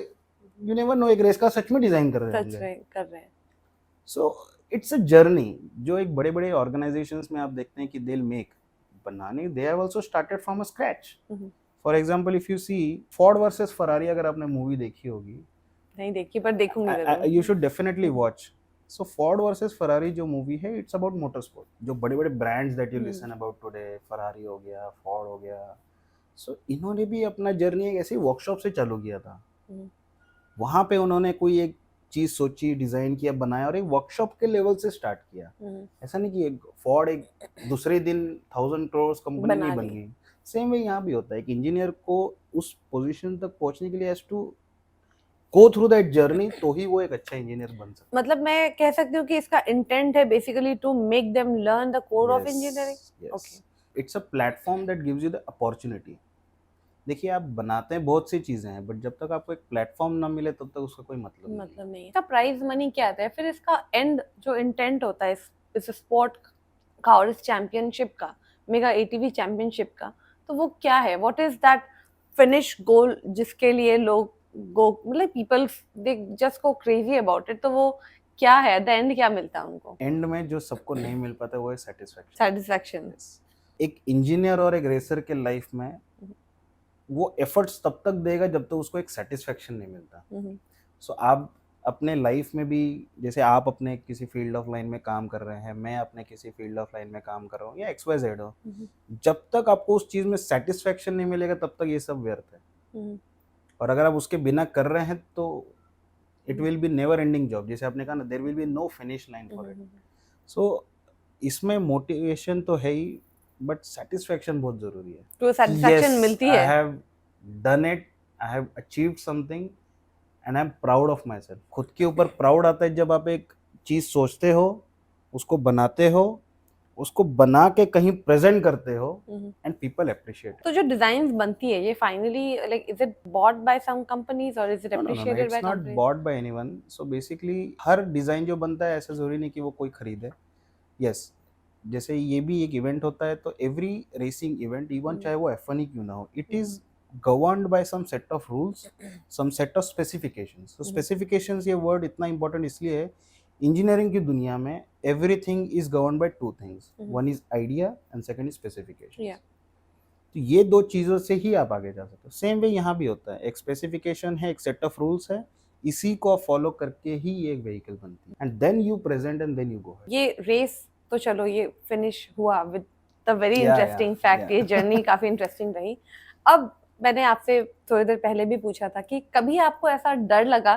यू नेवर नो एक रेस का सच में डिजाइन कर रहे हैं। सो इट्स अ जर्नी जो एक बड़े बड़े ऑर्गेनाइजेशंस में आप देखते हैं कि दे विल मेक बनाने, they have also started from a scratch. For example if you see Ford versus Ferrari, अगर आपने मूवी देखी होगी, नहीं देखी पर देखूंगी जरूर, you should definitely watch. So Ford versus Ferrari जो मूवी है, इट्स अबाउट मोटर स्पोर्ट। जो बड़े बड़े brands that you listen about today, Ferrari हो गया, फोर्ड हो गया, सो इन्होंने भी अपना जर्नी एक ऐसे वर्कशॉप से चालू किया था। वहां पे उन्होंने कोई एक चीज सोची, डिजाइन किया, बनाया और एक वर्कशॉप के लेवल से स्टार्ट किया। ऐसा नहीं कि एक फोर्ड एक दूसरे दिन 1000 करोड़ कंपनी नहीं बन गई। सेम वे यहाँ भी होता है, एक इंजीनियर को उस पोजीशन तक पहुंचने के लिए has to go through that journey, तो ही वो एक अच्छा इंजीनियर बन सकता मतलब मैं कह सकती हूँ कि इसका इंटेंट है basically to make them learn the core है। Of engineering. Yes, okay. It's a platform that gives you the opportunity. देखिए आप बनाते हैं बहुत सी चीजें हैं, बट जब तक आपको एक प्लेटफॉर्म ना मिले तब तक उसका कोई मतलब नहीं है। मतलब नहीं है। इसका प्राइज मनी क्या आता है फिर, इसका एंड जो इंटेंट होता है इस स्पोर्ट का और इस चैंपियनशिप का, मेगा एटीवी चैंपियनशिप का, तो वो क्या है? व्हाट इज दैट फिनिश गोल जिसके लिए लोग गो, मतलब people they just go crazy about it, तो वो क्या है? एट द एंड क्या मिलता है उनको? एंड में जो सबको नहीं मिल पाता वो है सेटिस्फैक्शन। सेटिस्फैक्शन। एक इंजीनियर और एक रेसर के लाइफ में वो एफर्ट्स तब तक देगा जब तक उसको एक सेटिस्फैक्शन नहीं मिलता। सो आप अपने लाइफ में भी, जैसे आप अपने किसी फील्ड ऑफ लाइन में काम कर रहे हैं, मैं अपने किसी फील्ड ऑफ लाइन में काम कर रहा हूँ, या एक्स वाई जेड हो, जब तक आपको उस चीज में सेटिस्फैक्शन नहीं मिलेगा तब तक ये सब व्यर्थ है। और अगर आप उसके बिना कर रहे हैं तो it will be never ending job, जैसे आपने कहा ना, there will be no finish line for it. So इसमें मोटिवेशन तो है ही, बट सेटिस्फैक्शन बहुत जरूरी है। तो सेटिस्फैक्शन मिलती आई है। Have done it, I have achieved something and I am proud of my self. खुद के ऊपर प्राउड आता है जब आप एक चीज सोचते हो, उसको बनाते हो, उसको बना के कहीं प्रेजेंट करते हो, एंड पीपल अप्रिशिएट। तो जो डिजाइन्स बनती है ये finally like is it bought by some companies और is it no no no, appreciated it's by not companies? Bought by anyone. So basically हर डिजाइन जो बनता है ऐसा जरूरी नहीं कि वो कोई खरीदे। यस, जैसे ये भी एक इवेंट होता है, तो एवरी रेसिंग इवेंट, इवन चाहे वो F1 ही क्यों ना हो, it is governed by some set of rules, some set of specifications. तो स्पेसिफिकेशंस ये वर्ड इतना इंपॉर्टेंट इसलिए है, इंजीनियरिंग की दुनिया में everything is govern by two things, one is idea and second is specification. तो ये दो चीजों से ही आप आगे जा सकते हो। सेम वे यहाँ भी होता है, एक स्पेसिफिकेशन है, एक सेट ऑफ रूल्स है, इसी को फॉलो करके ही ये एक व्हीकल बनती है, and then you present and then you go. ये रेस तो चलो ये फिनिश हुआ with the very Yeah, interesting yeah, fact, yeah. ये जर्नी काफी इंटरेस्टिंग रही। अब मैंने आपसे थोड़ी देर पहले भी पूछा था कि कभी आपको ऐसा डर लगा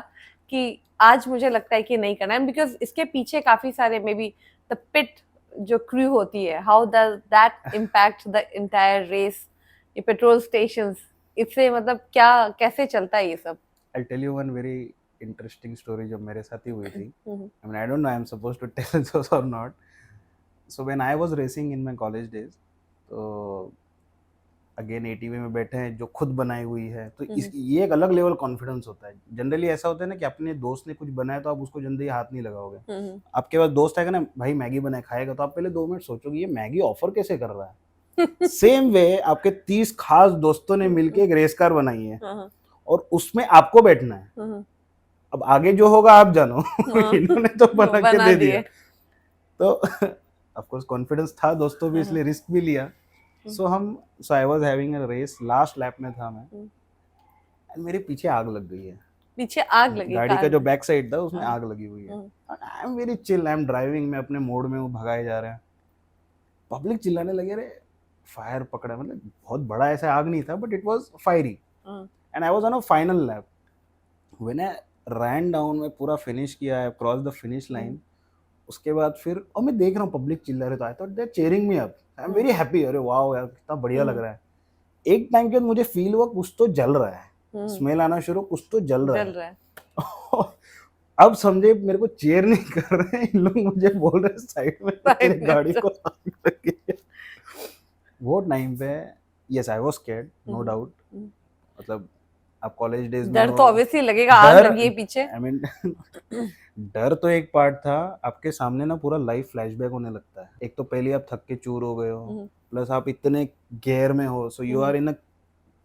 कि आज मुझे लगता है कि नहीं करना है, बिकॉज इसके पीछे काफी सारे मे बी द पिट जो क्रू होती है, how does that impact the entire race, ये पेट्रोल स्टेशंस, इससे मतलब क्या कैसे चलता है ये सब? I'll tell you one very interesting story जो मेरे साथ ही हुई थी। I mean, I don't know I'm supposed to tell this or not. So when I was racing in my college days, तो अगेन एटीवी में बैठे हैं जो खुद बनाई हुई है, तो इस ये एक अलग लेवल कॉन्फिडेंस होता है। जनरली ऐसा होता है ना कि अपने दोस्त ने कुछ बनाया तो आप उसको जल्दी हाथ नहीं लगाओगे। आपके पास दोस्त आएगा ना, भाई मैगी बनाए खाएगा, तो आप पहले 2 मिनट सोचोगे ये मैगी ऑफर कैसे कर रहा है। सेम वे आपके 30 खास दोस्तों ने मिलके एक रेस कार बनाई है और उसमें आपको बैठना है। अब आगे जो होगा आप जानो। इन्होंने तो बना के दे दिया। तो ऑफ कोर्स कॉन्फिडेंस था दोस्तों भी, इसलिए रिस्क भी लिया। So I was having a race, last lap में था मैं, एंड मेरे पीछे आग लग गई है। पीछे आग लगी गाड़ी का कार जो में? बैक साइड था उसमें आग लगी हुई है। आई am very chill, I am driving, मैं अपने मोड में हूँ, भगाए जा रहे हैं। पब्लिक चिल्लाने लगे, रे फायर पकड़ा, मतलब बहुत बड़ा ऐसा आग नहीं था, but it was fiery, and I was on a final lap. When I rain down, मैं पूरा फिनिश किया, आई क्रॉस द फिनिश लाइन। उसके बाद फिर और मैं देख रहा हूँ पब्लिक चिल्ला रहे, तो I thought they are cheering me up, I am very happy, अरे वाओ यार कितना बढ़िया लग रहा है। एक टाइम के बाद मुझे फील हुआ कुछ तो जल रहा है, स्मेल आना शुरू, कुछ तो जल रहा है। अब समझे मेरे को चेयर नहीं कर रहे हैं, इन लोग मुझे बोल रहे हैं साइड में तेरे गाड़ी को आग लगी है। वो टाइम पे yes I was scared, no doubt. मतलब आप कॉलेज डेज में डर तो ऑब्वियसली लगेगा, आग लगी है पीछे। आई मीन डर तो एक पार्ट था, आपके सामने ना पूरा लाइफ फ्लैशबैक होने लगता है। एक तो पहले आप थक के चूर हो गए हो, प्लस आप इतने गेयर में हो, so you are in a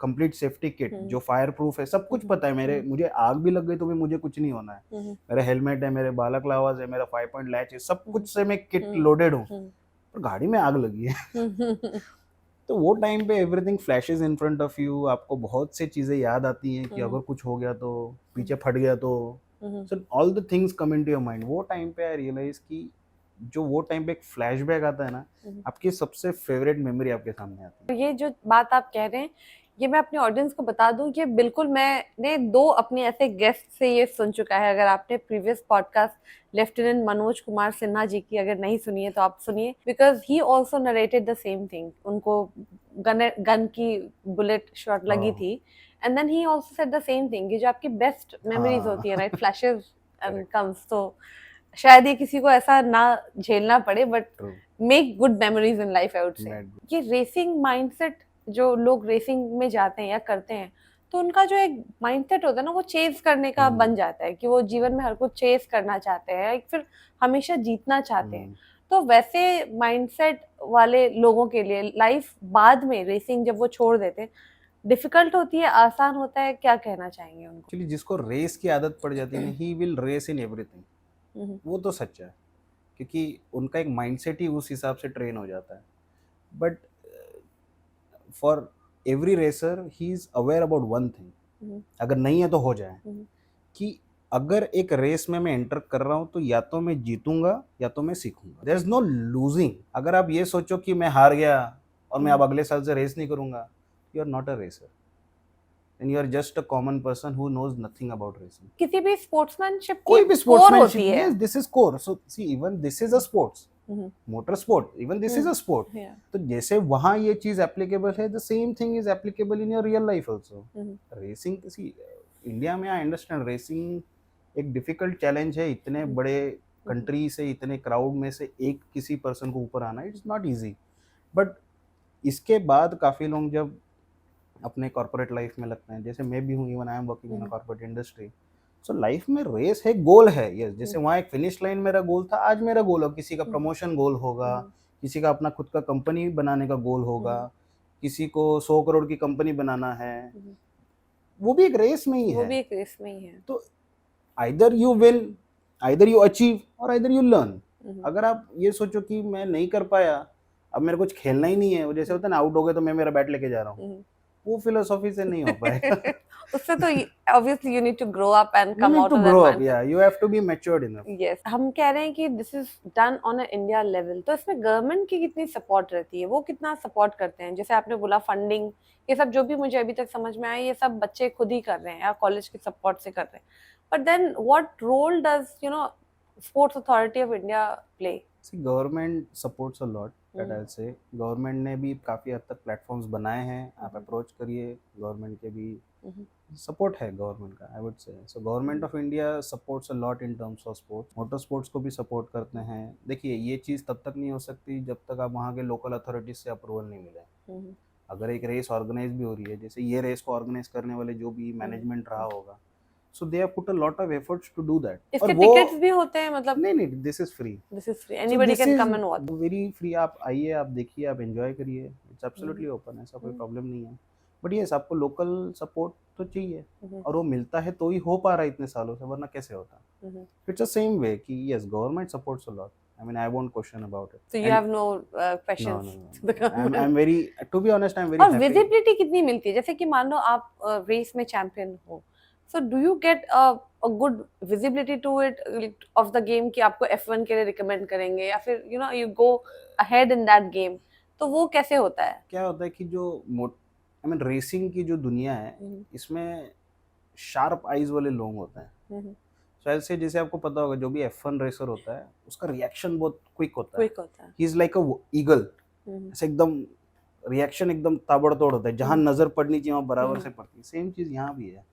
complete safety kit जो फायर प्रूफ है, सब कुछ पता है। मुझे आग भी लग गई तो भी मुझे कुछ नहीं होना है। मेरा हेलमेट है, मेरे बालकलावाज है, मेरा 5 पॉइंट लैच है, सब कुछ से मैं किट लोडेड हूँ, पर गाड़ी में आग लगी है। तो वो टाइम पे everything flashes in front of you, आपको बहुत से चीजें याद आती हैं कि अगर कुछ हो गया तो, पीछे फट गया तो, so all the things come into your mind. वो टाइम पे आई रियलाइज कि जो वो टाइम पे एक फ्लैशबैक आता है ना, आपकी सबसे फेवरेट मेमोरी आपके सामने आती है। ये जो बात आप कह रहे हैं, ये मैं अपने ऑडियंस को बता दूं कि बिल्कुल मैंने 2 अपने ऐसे गेस्ट से ये सुन चुका है। अगर आपने previous podcast lieutenant Manoj Kumar Sinha ji की अगर नहीं सुनी है तो आप सुनिए, because he also narrated the same thing. उनको गन की बुलेट शॉट लगी हाँ थी, and then he also said the same thing कि जो आपकी बेस्ट मेमोरीज हाँ होती है right, flashes and correct comes, तो शायद ये किसी को ऐसा ना झेलना पड़े, but true make good memories in life I would से। मैड ये रेसिंग माइंडसेट, जो लोग रेसिंग में जाते हैं या करते हैं, तो उनका जो एक माइंडसेट होता है ना, वो चेज करने का बन जाता है कि वो जीवन में हर कुछ चेज करना चाहते हैं, एक फिर हमेशा जीतना चाहते हैं। तो वैसे माइंडसेट वाले लोगों के लिए लाइफ बाद में रेसिंग जब वो छोड़ देते हैं, डिफिकल्ट होती है, आसान होता है, क्या कहना चाहेंगे उनको? एक्चुअली जिसको रेस की आदत पड़ जाती है ना, he will race in everything, hmm, वो तो सच है, क्योंकि उनका एक माइंडसेट ही उस हिसाब से ट्रेन हो जाता है। But for every racer he is aware about one thing, hmm, अगर नहीं है तो हो जाए, हम्म, कि अगर एक रेस में मैं एंटर कर रहा हूँ तो या तो मैं जीतूंगा या तो मैं सीखूंगा, देयर इज नो लूजिंग। अगर आप ये सोचो कि मैं हार गया और मैं अब अगले साल से रेस नहीं करूंगा, you are not a racer, and you are just a common person who knows nothing about racing. किसी भी स्पोर्ट्समैनशिप कोई की भी कोर स्पोर्ट्समैनशिप, होती है। Yes this is core, so see even this is a sports, hmm, motor sport, even this is a sport. yeah, तो जैसे वहां ये चीज एप्लीकेबल है, the same thing is applicable in your real life also. Racing see, India में I understand racing एक difficult challenge है, इतने बड़े कंट्री से, इतने क्राउड में से एक किसी पर्सन को ऊपर आना, इट्स नॉट इजी। बट इसके बाद काफ़ी लोग जब अपने कॉर्पोरेट लाइफ में लगते हैं, जैसे मैं भी हूँ, even I am working in corporate industry, so life में रेस है, गोल है, यस, जैसे वहाँ एक फिनिश लाइन मेरा गोल था, आज मेरा गोल हो, किसी का प्रमोशन गोल होगा, किसी का अपना खुद का कंपनी बनाने का गोल होगा, किसी को 100 करोड़ की कंपनी बनाना है, वो भी एक रेस में ही वो है। भी एक रेस में ही है। तो either you win, either you achieve, और आइदर यू लर्न। अगर आप ये सोचो कि मैं नहीं कर पाया, अब मेरे कुछ खेलना ही नहीं है, वो जैसे होता है ना, आउट हो गए तो मैं मेरा बैट लेके जा रहा हूँ, वो फिलोसॉफी से नहीं हो पाएगा। उससे तो obviously you need to grow up and You come need out to of that grow up, mindset. yeah, you have to be matured enough. Yes, हम कह रहे हैं कि this is done on a India level, तो इसमें government की कितनी support रहती है, वो कितना सपोर्ट करते हैं? जैसे आपने बोला फंडिंग, ये सब जो भी मुझे अभी तक समझ में आया, ये सब बच्चे खुद ही कर रहे हैं या कॉलेज के सपोर्ट से कर रहे हैं, but then what role does Sports Authority of India play? See, government supports a lot, that I say. Government ने भी काफ़ी हद तक प्लेटफॉर्म्स बनाए हैं, आप अप्रोच करिए, गवर्नमेंट के भी सपोर्ट है गवर्नमेंट का, आई वुड से। So government of India supports a lot in terms of sports, motor sports को भी सपोर्ट करते हैं। देखिए, ये चीज़ तब तक नहीं हो सकती जब तक आप वहाँ के लोकल अथॉरिटीज से अप्रूवल नहीं मिले। अगर एक रेस ऑर्गेनाइज भी हो रही है, जैसे ये रेस को ऑर्गेनाइज करने वाले जो भी मैनेजमेंट रहा होगा, so they have put a lot of efforts to do that. इसके टिकट्स भी होते हैं, मतलब नहीं नहीं, this is free, this is free, anybody can come and watch? Very free. आप आइए, आप देखिए, आप एंजॉय करिए, इट्स एब्सोल्युटली ओपन, ऐसा कोई प्रॉब्लम नहीं है। बट यस, आपको लोकल सपोर्ट तो चाहिए, और वो मिलता है तो ही हो पा रहा है इतने सालों से, वरना कैसे होता? इट्स द सेम वे कि yes, government supports a lot, I mean I won't question about it. So you have no No, questions no, to the no. I'm government. very, to be honest, I'm very और happy. Visibility कितनी मिलती है? जैसे कि मान लो आप race में champion हो, so do you get a good visibility to it of the game, कि आपको F1 के लिए रिकमेंड करेंगे, या फिर you go ahead in that game, तो वो कैसे होता है? क्या होता है कि जो आई मीन रेसिंग की जो दुनिया है, इसमें शार्प आइज वाले लोग होते हैं। शायद से, जैसे आपको पता होगा, जो भी F1 रेसर होता है, उसका रिएक्शन बहुत क्विक होता है, he is like a eagle, ऐसे एकदम रिएक्शन एकदम ताबड़तोड़ होता है, जहां नजर पड़नी चाहिए वहां बराबर से पड़ती है। सेम चीज यहाँ भी है,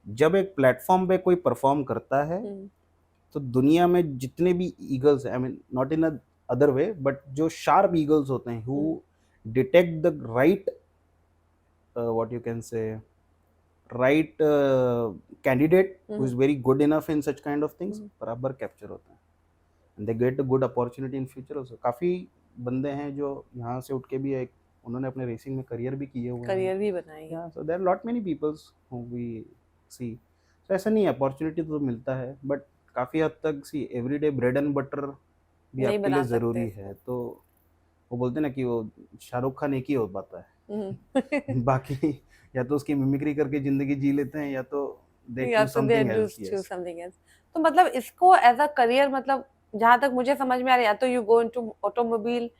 जब एक प्लेटफॉर्म पे कोई परफॉर्म करता है, तो दुनिया में जितने भी eagles, I mean not in other way, but जो शार्प ईगल्स होते हैं, who detect the right, what you can से, right candidate who is very good enough in such kind of things, बराबर कैप्चर होता है, and they get a good opportunity in future also. काफी बंदे हैं जो यहाँ से उठ के भी एक, उन्होंने अपने रेसिंग में करियर भी किए हुए हैं, करियर भी बनाई है। So there are lot many peoples who we see. तो ऐसा नहीं है, अपॉर्चुनिटी तो मिलता है, बट काफ़ी हद तक सी एवरीडे ब्रेड एंड बटर भी नहीं आपके बना लिए ज़रूरी सकते। है। तो वो बोलते हैं ना कि वो शाहरुख खान एक ही हो पाता है, बाकी या तो उसकी मिमिक्री करके ज़िंदगी जी लेते हैं, या तो दे या डू तो they something do else. Choose something else. तो मतलब इसको एज अ करियर, मतलब जहां तक मुझे समझ में आ रहा है, या तो you go into automobile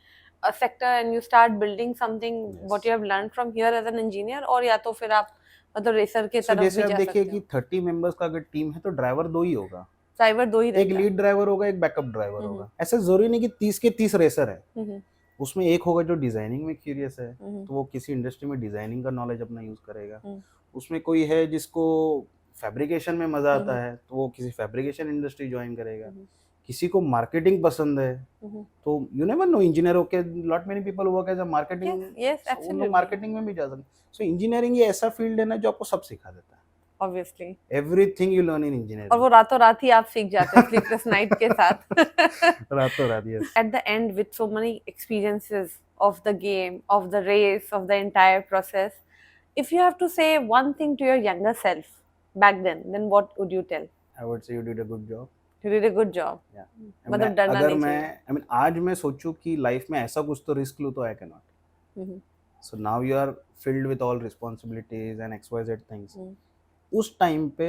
sector and you start building something what you have learn from here as an engineer, और या तो फिर आप मतलब रेसर के तरफ जैसे भी आप जा देखिए सकते कि हो। 30 मेंबर्स का अगर टीम है, तो ड्राइवर 2 ही होगा, ड्राइवर 2 ही एक रहता है। लीड ड्राइवर होगा, एक बैकअप ड्राइवर होगा। ऐसा जरूरी नहीं कि 30 के 30 रेसर है, उसमें एक होगा जो डिजाइनिंग में क्यूरियस है, हम्म, तो वो किसी इंडस्ट्री में डिजाइनिंग का नॉलेज अपना यूज करेगा। हम्म, उसमें कोई है जिसको फैब्रिकेशन में मजा आता हम्म, है, तो वो किसी फैब्रिकेशन इंडस्ट्री ज्वाइन करेगा। हम्म, किसी को मार्केटिंग पसंद है, हम्म। तो यू नेवर नो, इंजीनियर होके lot many people work as a marketing, Yes, yes, उन लोग absolutely. मार्केटिंग में भी जा सकते हैं। सो इंजीनियरिंग ये ऐसा फील्ड है ना जो आपको सब सिखा देता है, Obviously. Everything you learn in और इंजीनियरिंग। वो रातों रात ही आप सीख जाते हैं स्लीपलेस नाइट के साथ। रातों रात, yes. At the end, with so many experiences of the game, of the race, of the entire process, if you have to say one thing to your younger self back then what would you tell? I would से you did a good job. You did a good job. या I mean, मतलब डरना अगर नहीं मैं चाहिए। I mean आज मैं सोचूं कि लाइफ में ऐसा कुछ तो रिस्क लूं, तो I can not. Hmm, so now you are filled with all responsibilities and X Y Z things. Hmm, उस टाइम पे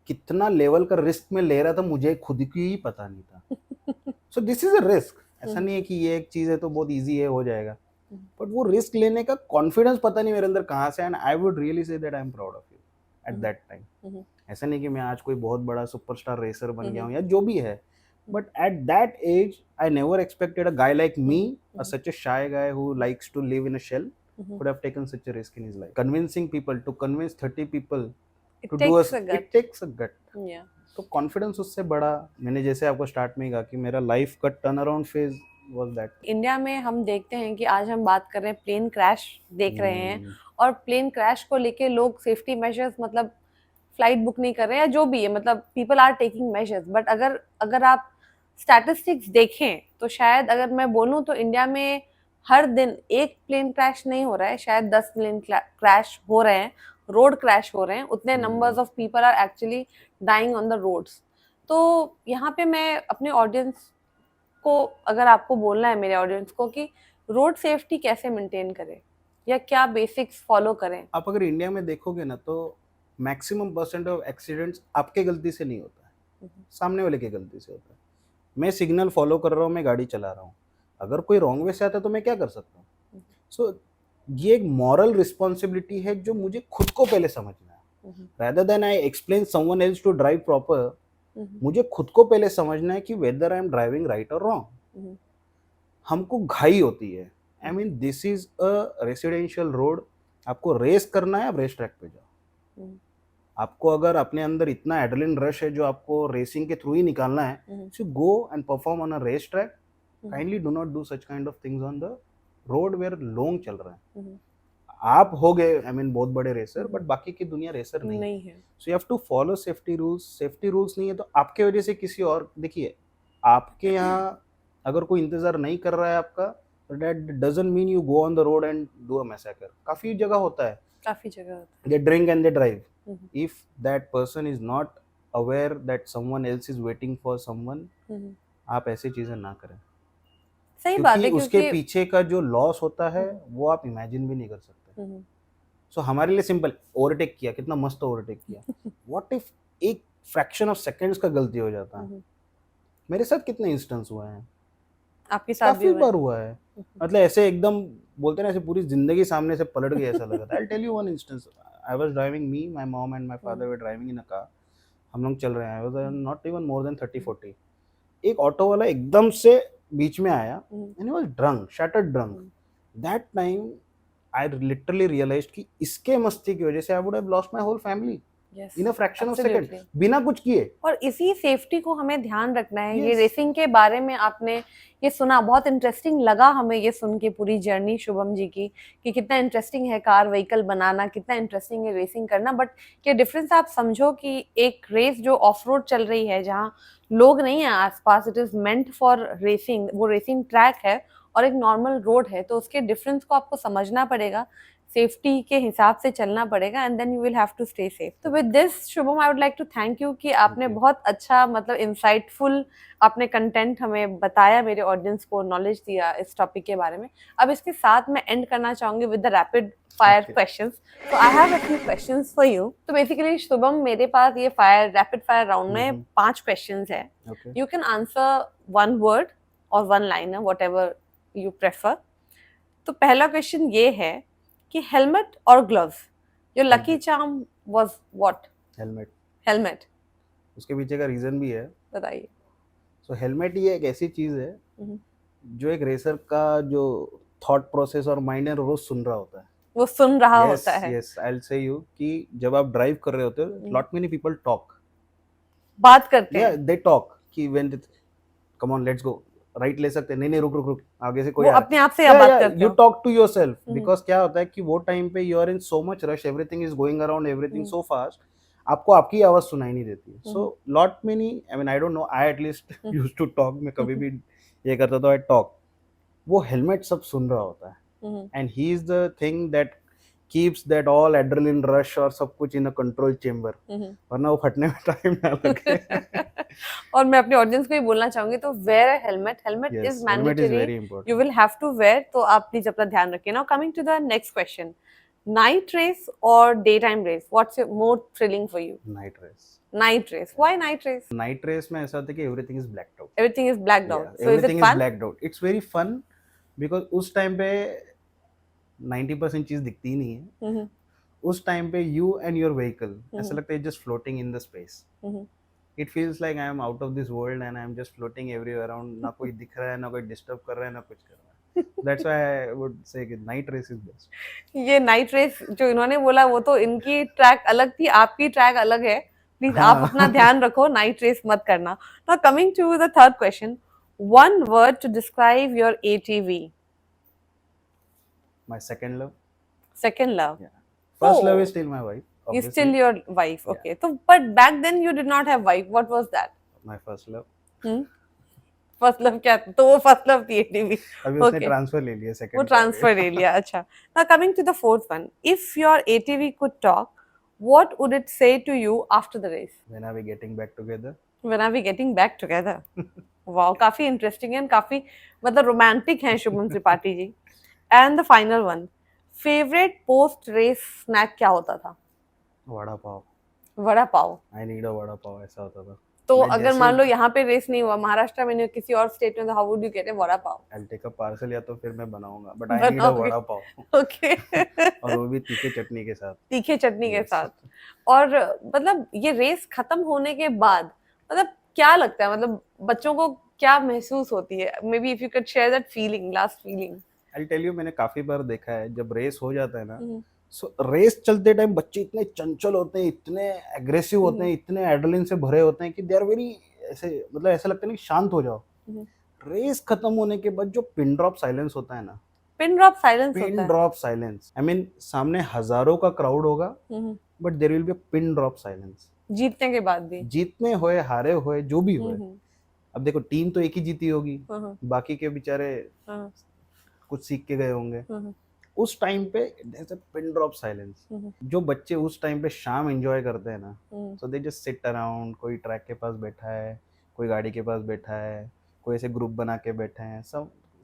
कितना लेवल का रिस्क में ले रहा था मुझे खुद की ही पता नहीं था। So this is a risk. ऐसा नहीं है कि ये एक चीज है तो बहुत इजी है, हो जाएगा, बट वो रिस्क लेने का कॉन्फिडेंस पता नहीं मेरे अंदर कहाँ से। And I would really say that I am proud of you at that time. ऐसा नहीं कि मैं आज कोई बहुत बड़ा सुपरस्टार रेसर बन गया हूँ या जो भी है, but at that age I never expected a guy like me, such a shy guy who likes to live in a shell, could have taken such a risk in his life. Convincing people, to convince 30 people It to do takes a gut. it takes a gut. Yeah. तो confidence उससे बड़ा। मैंने जैसे आपको start में ही कहा कि मेरा लाइफ का turn around phase was that. India में हम देखते हैं कि आज हम बात कर रहे हैं, प्लेन क्रैश देख रहे हैं, और प्लेन क्रैश को लेके लोग सेफ्टी मेजर्स, मतलब फ्लाइट बुक नहीं कर रहे हैं या जो भी है, मतलब people are taking measures. But अगर अगर आप स्टैटिस्टिक्स देखें तो शायद अगर मैं बोलूं तो इंडिया में हर दिन एक प्लेन क्रैश नहीं हो रहा है, शायद 10 प्लेन क्रैश हो रहे हैं, रोड क्रैश हो रहे हैं, उतने numbers of people are actually dying on the roads. तो यहाँ पे मैं अपने ऑडियंस को, अगर आपको बोलना है मेरे ऑडियंस को कि रोड सेफ्टी कैसे मेंटेन करें या क्या बेसिक्स फॉलो करें। आप अगर इंडिया में देखोगे ना, तो मैक्सिमम परसेंट ऑफ एक्सीडेंट्स आपके गलती से नहीं होता है, सामने वाले की गलती से होता है। मैं सिग्नल फॉलो कर रहा हूँ, मैं गाड़ी चला रहा हूँ, अगर कोई रॉन्ग वे से आता है तो मैं क्या कर सकता हूँ। सो ये एक मॉरल रिस्पॉन्सिबिलिटी है जो मुझे खुद को पहले समझना है, rather than I explain someone else to drive proper, मुझे खुद को पहले समझना है कि whether I am driving right or wrong। हमको घाई होती है। I mean this is a residential road, आपको रेस करना है, आप रेस ट्रैक पे जाओ। आपको अगर अपने अंदर इतना एड्रेनलिन रश है जो आपको रेसिंग के थ्रू ही निकालना है, so go and perform on a race track. Kindly do not do such kind of things on the road where long चल रहा है। आप हो गए आई मीन बहुत बड़े रेसर, बट बाकी की दुनिया रेसर नहीं है। So you have to follow safety rules. Safety rules नहीं है तो आपके वजह से किसी और, देखिए आपके यहाँ अगर कोई इंतजार नहीं कर रहा है आपका, that doesn't mean you go on the road and do a massacre. काफी जगह होता है, काफी जगह होता है, they drink and they drive. If that person is not aware that someone else is waiting for someone, आप ऐसी चीजें ना करें। सही बात है, क्योंकि उसके क्योंकि पीछे का जो लॉस होता है वो आप इमेजिन भी नहीं कर सकते। सो हमारे लिए सिंपल, ओवरटेक किया, कितना मस्त ओवरटेक किया, व्हाट इफ एक फ्रैक्शन ऑफ सेकंड्स का गलती हो जाता है। मेरे साथ कितने इंस्टेंस हुए हैं, आपके साथ भी काफी बार हुआ है। मतलब ऐसे एकदम बोलते हैं ना, ऐसे पूरी जिंदगी सामने से पलट गई ऐसा लगा था। I tell you one instance, I was driving, me my mom and my father were driving in a car. हम लोग चल रहे हैं, I was not even more than 30-40। एक ऑटो वाला एकदम से बीच में आया and he was drunk, shattered drunk. That time I literally realized कि इसके मस्ती की वजह से I would have lost my whole family in a fraction of second, बिना कुछ किए। और इसी सेफ्टी को हमें ध्यान रखना है। ये Yes. रेसिंग के बारे में आपने ये सुना, बहुत इंटरेस्टिंग लगा हमें ये सुन के, पूरी जर्नी शुभम जी की, कि कितना इंटरेस्टिंग है कार व्हीकल बनाना, कितना इंटरेस्टिंग है रेसिंग करना। बट ये डिफरेंस आप समझो कि एक रेस जो ऑफ रोड चल रही है, जहाँ लोग नहीं है आसपास, it is meant for racing, वो रेसिंग ट्रैक है, और एक नॉर्मल रोड है, तो उसके डिफरेंस को आपको समझना पड़ेगा, सेफ्टी के हिसाब से चलना पड़ेगा, and then you will have to stay safe. तो with this Shubham, I would like to thank you कि आपने बहुत अच्छा, मतलब इंसाइटफुल आपने कंटेंट हमें बताया, मेरे ऑडियंस को नॉलेज दिया इस टॉपिक के बारे में। अब इसके साथ मैं एंड करना चाहूंगी with the rapid fire questions. तो I have a few questions for you. तो बेसिकली शुभम, मेरे पास ये रैपिड फायर राउंड में 5 क्वेश्चंस है। यू कैन आंसर 1 वर्ड और 1 लाइनर, व्हाटएवर यू प्रेफर। तो पहला क्वेश्चन ये है कि हेलमेट और gloves, your lucky charm was what? Helmet. Helmet. उसके पीछे का रीजन भी है, बताइए। सो हेलमेट ये एक ऐसी चीज है जो एक रेसर का जो थॉट प्रोसेस और माइंड है रोज सुन रहा होता है. वो सुन रहा Yes, होता है, yes, I'll say you कि जब आप ड्राइव कर रहे होते हो, lot many people talk. बात करते Yeah, हैं, they talk कि when they, come on, let's go. Right ले सकते हैं, नहीं नहीं रुक रुक रुक, आगे से कोई वो आ रहा अपने आप से है. बात या करते यू हो। Talk to yourself hmm, because क्या होता है कि वो टाइम पे you are in so much rush, everything is going around, everything hmm, so fast, आपको आपकी आवाज सुनाई नहीं देती है. Hmm, so lot many, I mean I don't know, I at least hmm, used to talk, मैं कभी हम्म, भी ये करता था, आई टॉक, वो हेलमेट सब सुन रहा होता है. Hmm, and he is the thing that keeps that all adrenaline rush और सब कुछ in a control chamber, हम्म। वरना वो फटने में टाइम ना लगे. और मैं अपने ऑडियंस को भी बोलना चाहूंगी, तो wear a helmet, helmet is Yes, helmet is mandatory, very you important. Will have to wear, तो आप प्लीज अपना ध्यान रखिए. Now coming to the next question, night race और day time race, what's more thrilling for you? Night race. Night race, why night race? Night race में ऐसा होता है कि everything is blacked out. Everything is blacked out, so is it everything is fun? Blacked out, it's very fun because उस time पे 90% चीज दिखती ही नहीं है. उस टाइम पे यू एंड योर व्हीकल ऐसा लगता है just floating in the space. It feels like I am out of this world and I am just floating everywhere around. ना कोई दिख रहा है, ना कोई डिस्टर्ब कर रहा है, ना कुछ कर रहा है. दैट्स व्हाई आई वुड से कि नाइट रेस इज बेस्ट. ये नाइट रेस जो इन्होंने बोला, वो तो इनकी ट्रैक अलग थी, आपकी ट्रैक अलग है, प्लीज आप अपना हाँ. ध्यान रखो, नाइट रेस मत करना. Now coming to the third question, one word to describe your ATV. My second love. Second love. Yeah. First Oh. love is still my wife. You Obviously. still your wife, Yeah. okay. So, but back then you did not have wife. What was that? My first love. Hmm? First love क्या था? तो वो first love थी ATV. अभी उसने Okay. Transfer ले लिया वो सेकंड. ट्रांसफर ले लिया, अच्छा. Now coming to the fourth one, if your ATV could talk, what would it say to you after the race? When are we getting back together? When are we getting back together? Wow, काफी interesting है, काफी मतलब romantic हैं Shubham Tripathi ji. And the final one, favourite post race snack क्या होता था? Vada pav. Vada pav. I need a vada pav, ऐसा होता था. तो मैं अगर जैसे मान लो यहाँ पे रेस नहीं हुआ, महाराष्ट्र में नहीं, किसी और स्टेट में, तो how would you get A vada pav? I'll take a parcel या तो फिर मैं बनाऊंगा, बट आई नीड अ बनाओगे? वड़ा पाव. ओके. और वो भी तीखे चटनी के साथ. तीखे चटनी के Yes. साथ. और मतलब ये रेस खत्म होने के बाद मतलब क्या लगता है, मतलब बच्चों को क्या महसूस होती है? May be if you can share that feeling, last feeling. I'll tell you, मैंने काफी बार देखा है जब रेस हो जाता है ना, सो रेस चलते टाइम बच्चे इतने चंचल होते हैं, इतने एग्रेसिव होते हैं, इतने एड्रेनलिन से भरे होते हैं कि दे आर वेरी, ऐसे मतलब ऐसा लगता है ना कि शांत हो जाओ. रेस खत्म होने के बाद जो पिन ड्रॉप साइलेंस होता है ना, पिन ड्रॉप साइलेंस पिन होता है. ड्रॉप साइलेंस, आई मीन सामने हजारों का क्राउड होगा but there will be a pin drop silence. जीतने के बाद भी. जीतने होए हारे होए जो भी होए, अब देखो टीम तो एक ही जीती होगी, हाँ, बाकी के बेचारे हाँ, कुछ सीख के गए होंगे. हाँ, उस टाइम पे there's a pin drop silence. जो बच्चे उस टाइम पे शाम एंजॉय करते हैं ना, so they just sit around, कोई ट्रैक के पास बैठा है, कोई गाड़ी के पास बैठा है, कोई ऐसे ग्रुप बना के बैठे हैं,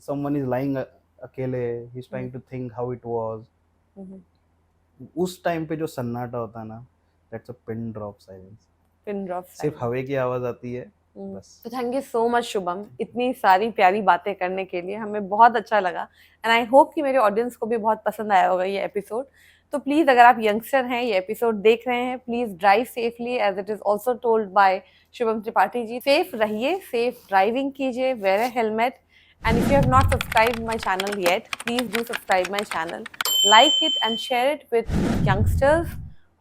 someone is lying अकेले, he's trying to think how it was. उस टाइम पे जो सन्नाटा होता है ना, that's a pin drop silence. Pin drop सिर्फ हवा की आवाज आती है बस. तो thank you so much Shubham, इतनी सारी प्यारी बातें करने के लिए, हमें बहुत अच्छा लगा. एंड आई होप कि मेरे ऑडियंस को भी बहुत पसंद आया होगा ये एपिसोड. तो प्लीज अगर आप यंगस्टर हैं, ये एपिसोड देख रहे हैं, please drive safely as it is also told by Shubham Tripathi ji. Safe रहिए, सेफ ड्राइविंग कीजिए, wear a helmet. And if you have not subscribe my channel yet, please do subscribe my channel, like it and share it with youngsters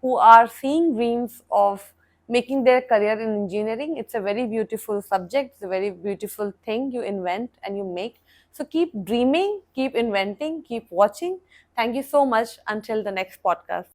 who are seeing dreams of making their career in engineering. It's a very beautiful subject, it's a very beautiful thing you invent and you make. So keep dreaming, keep inventing, keep watching. Thank you so much. Until the next podcast.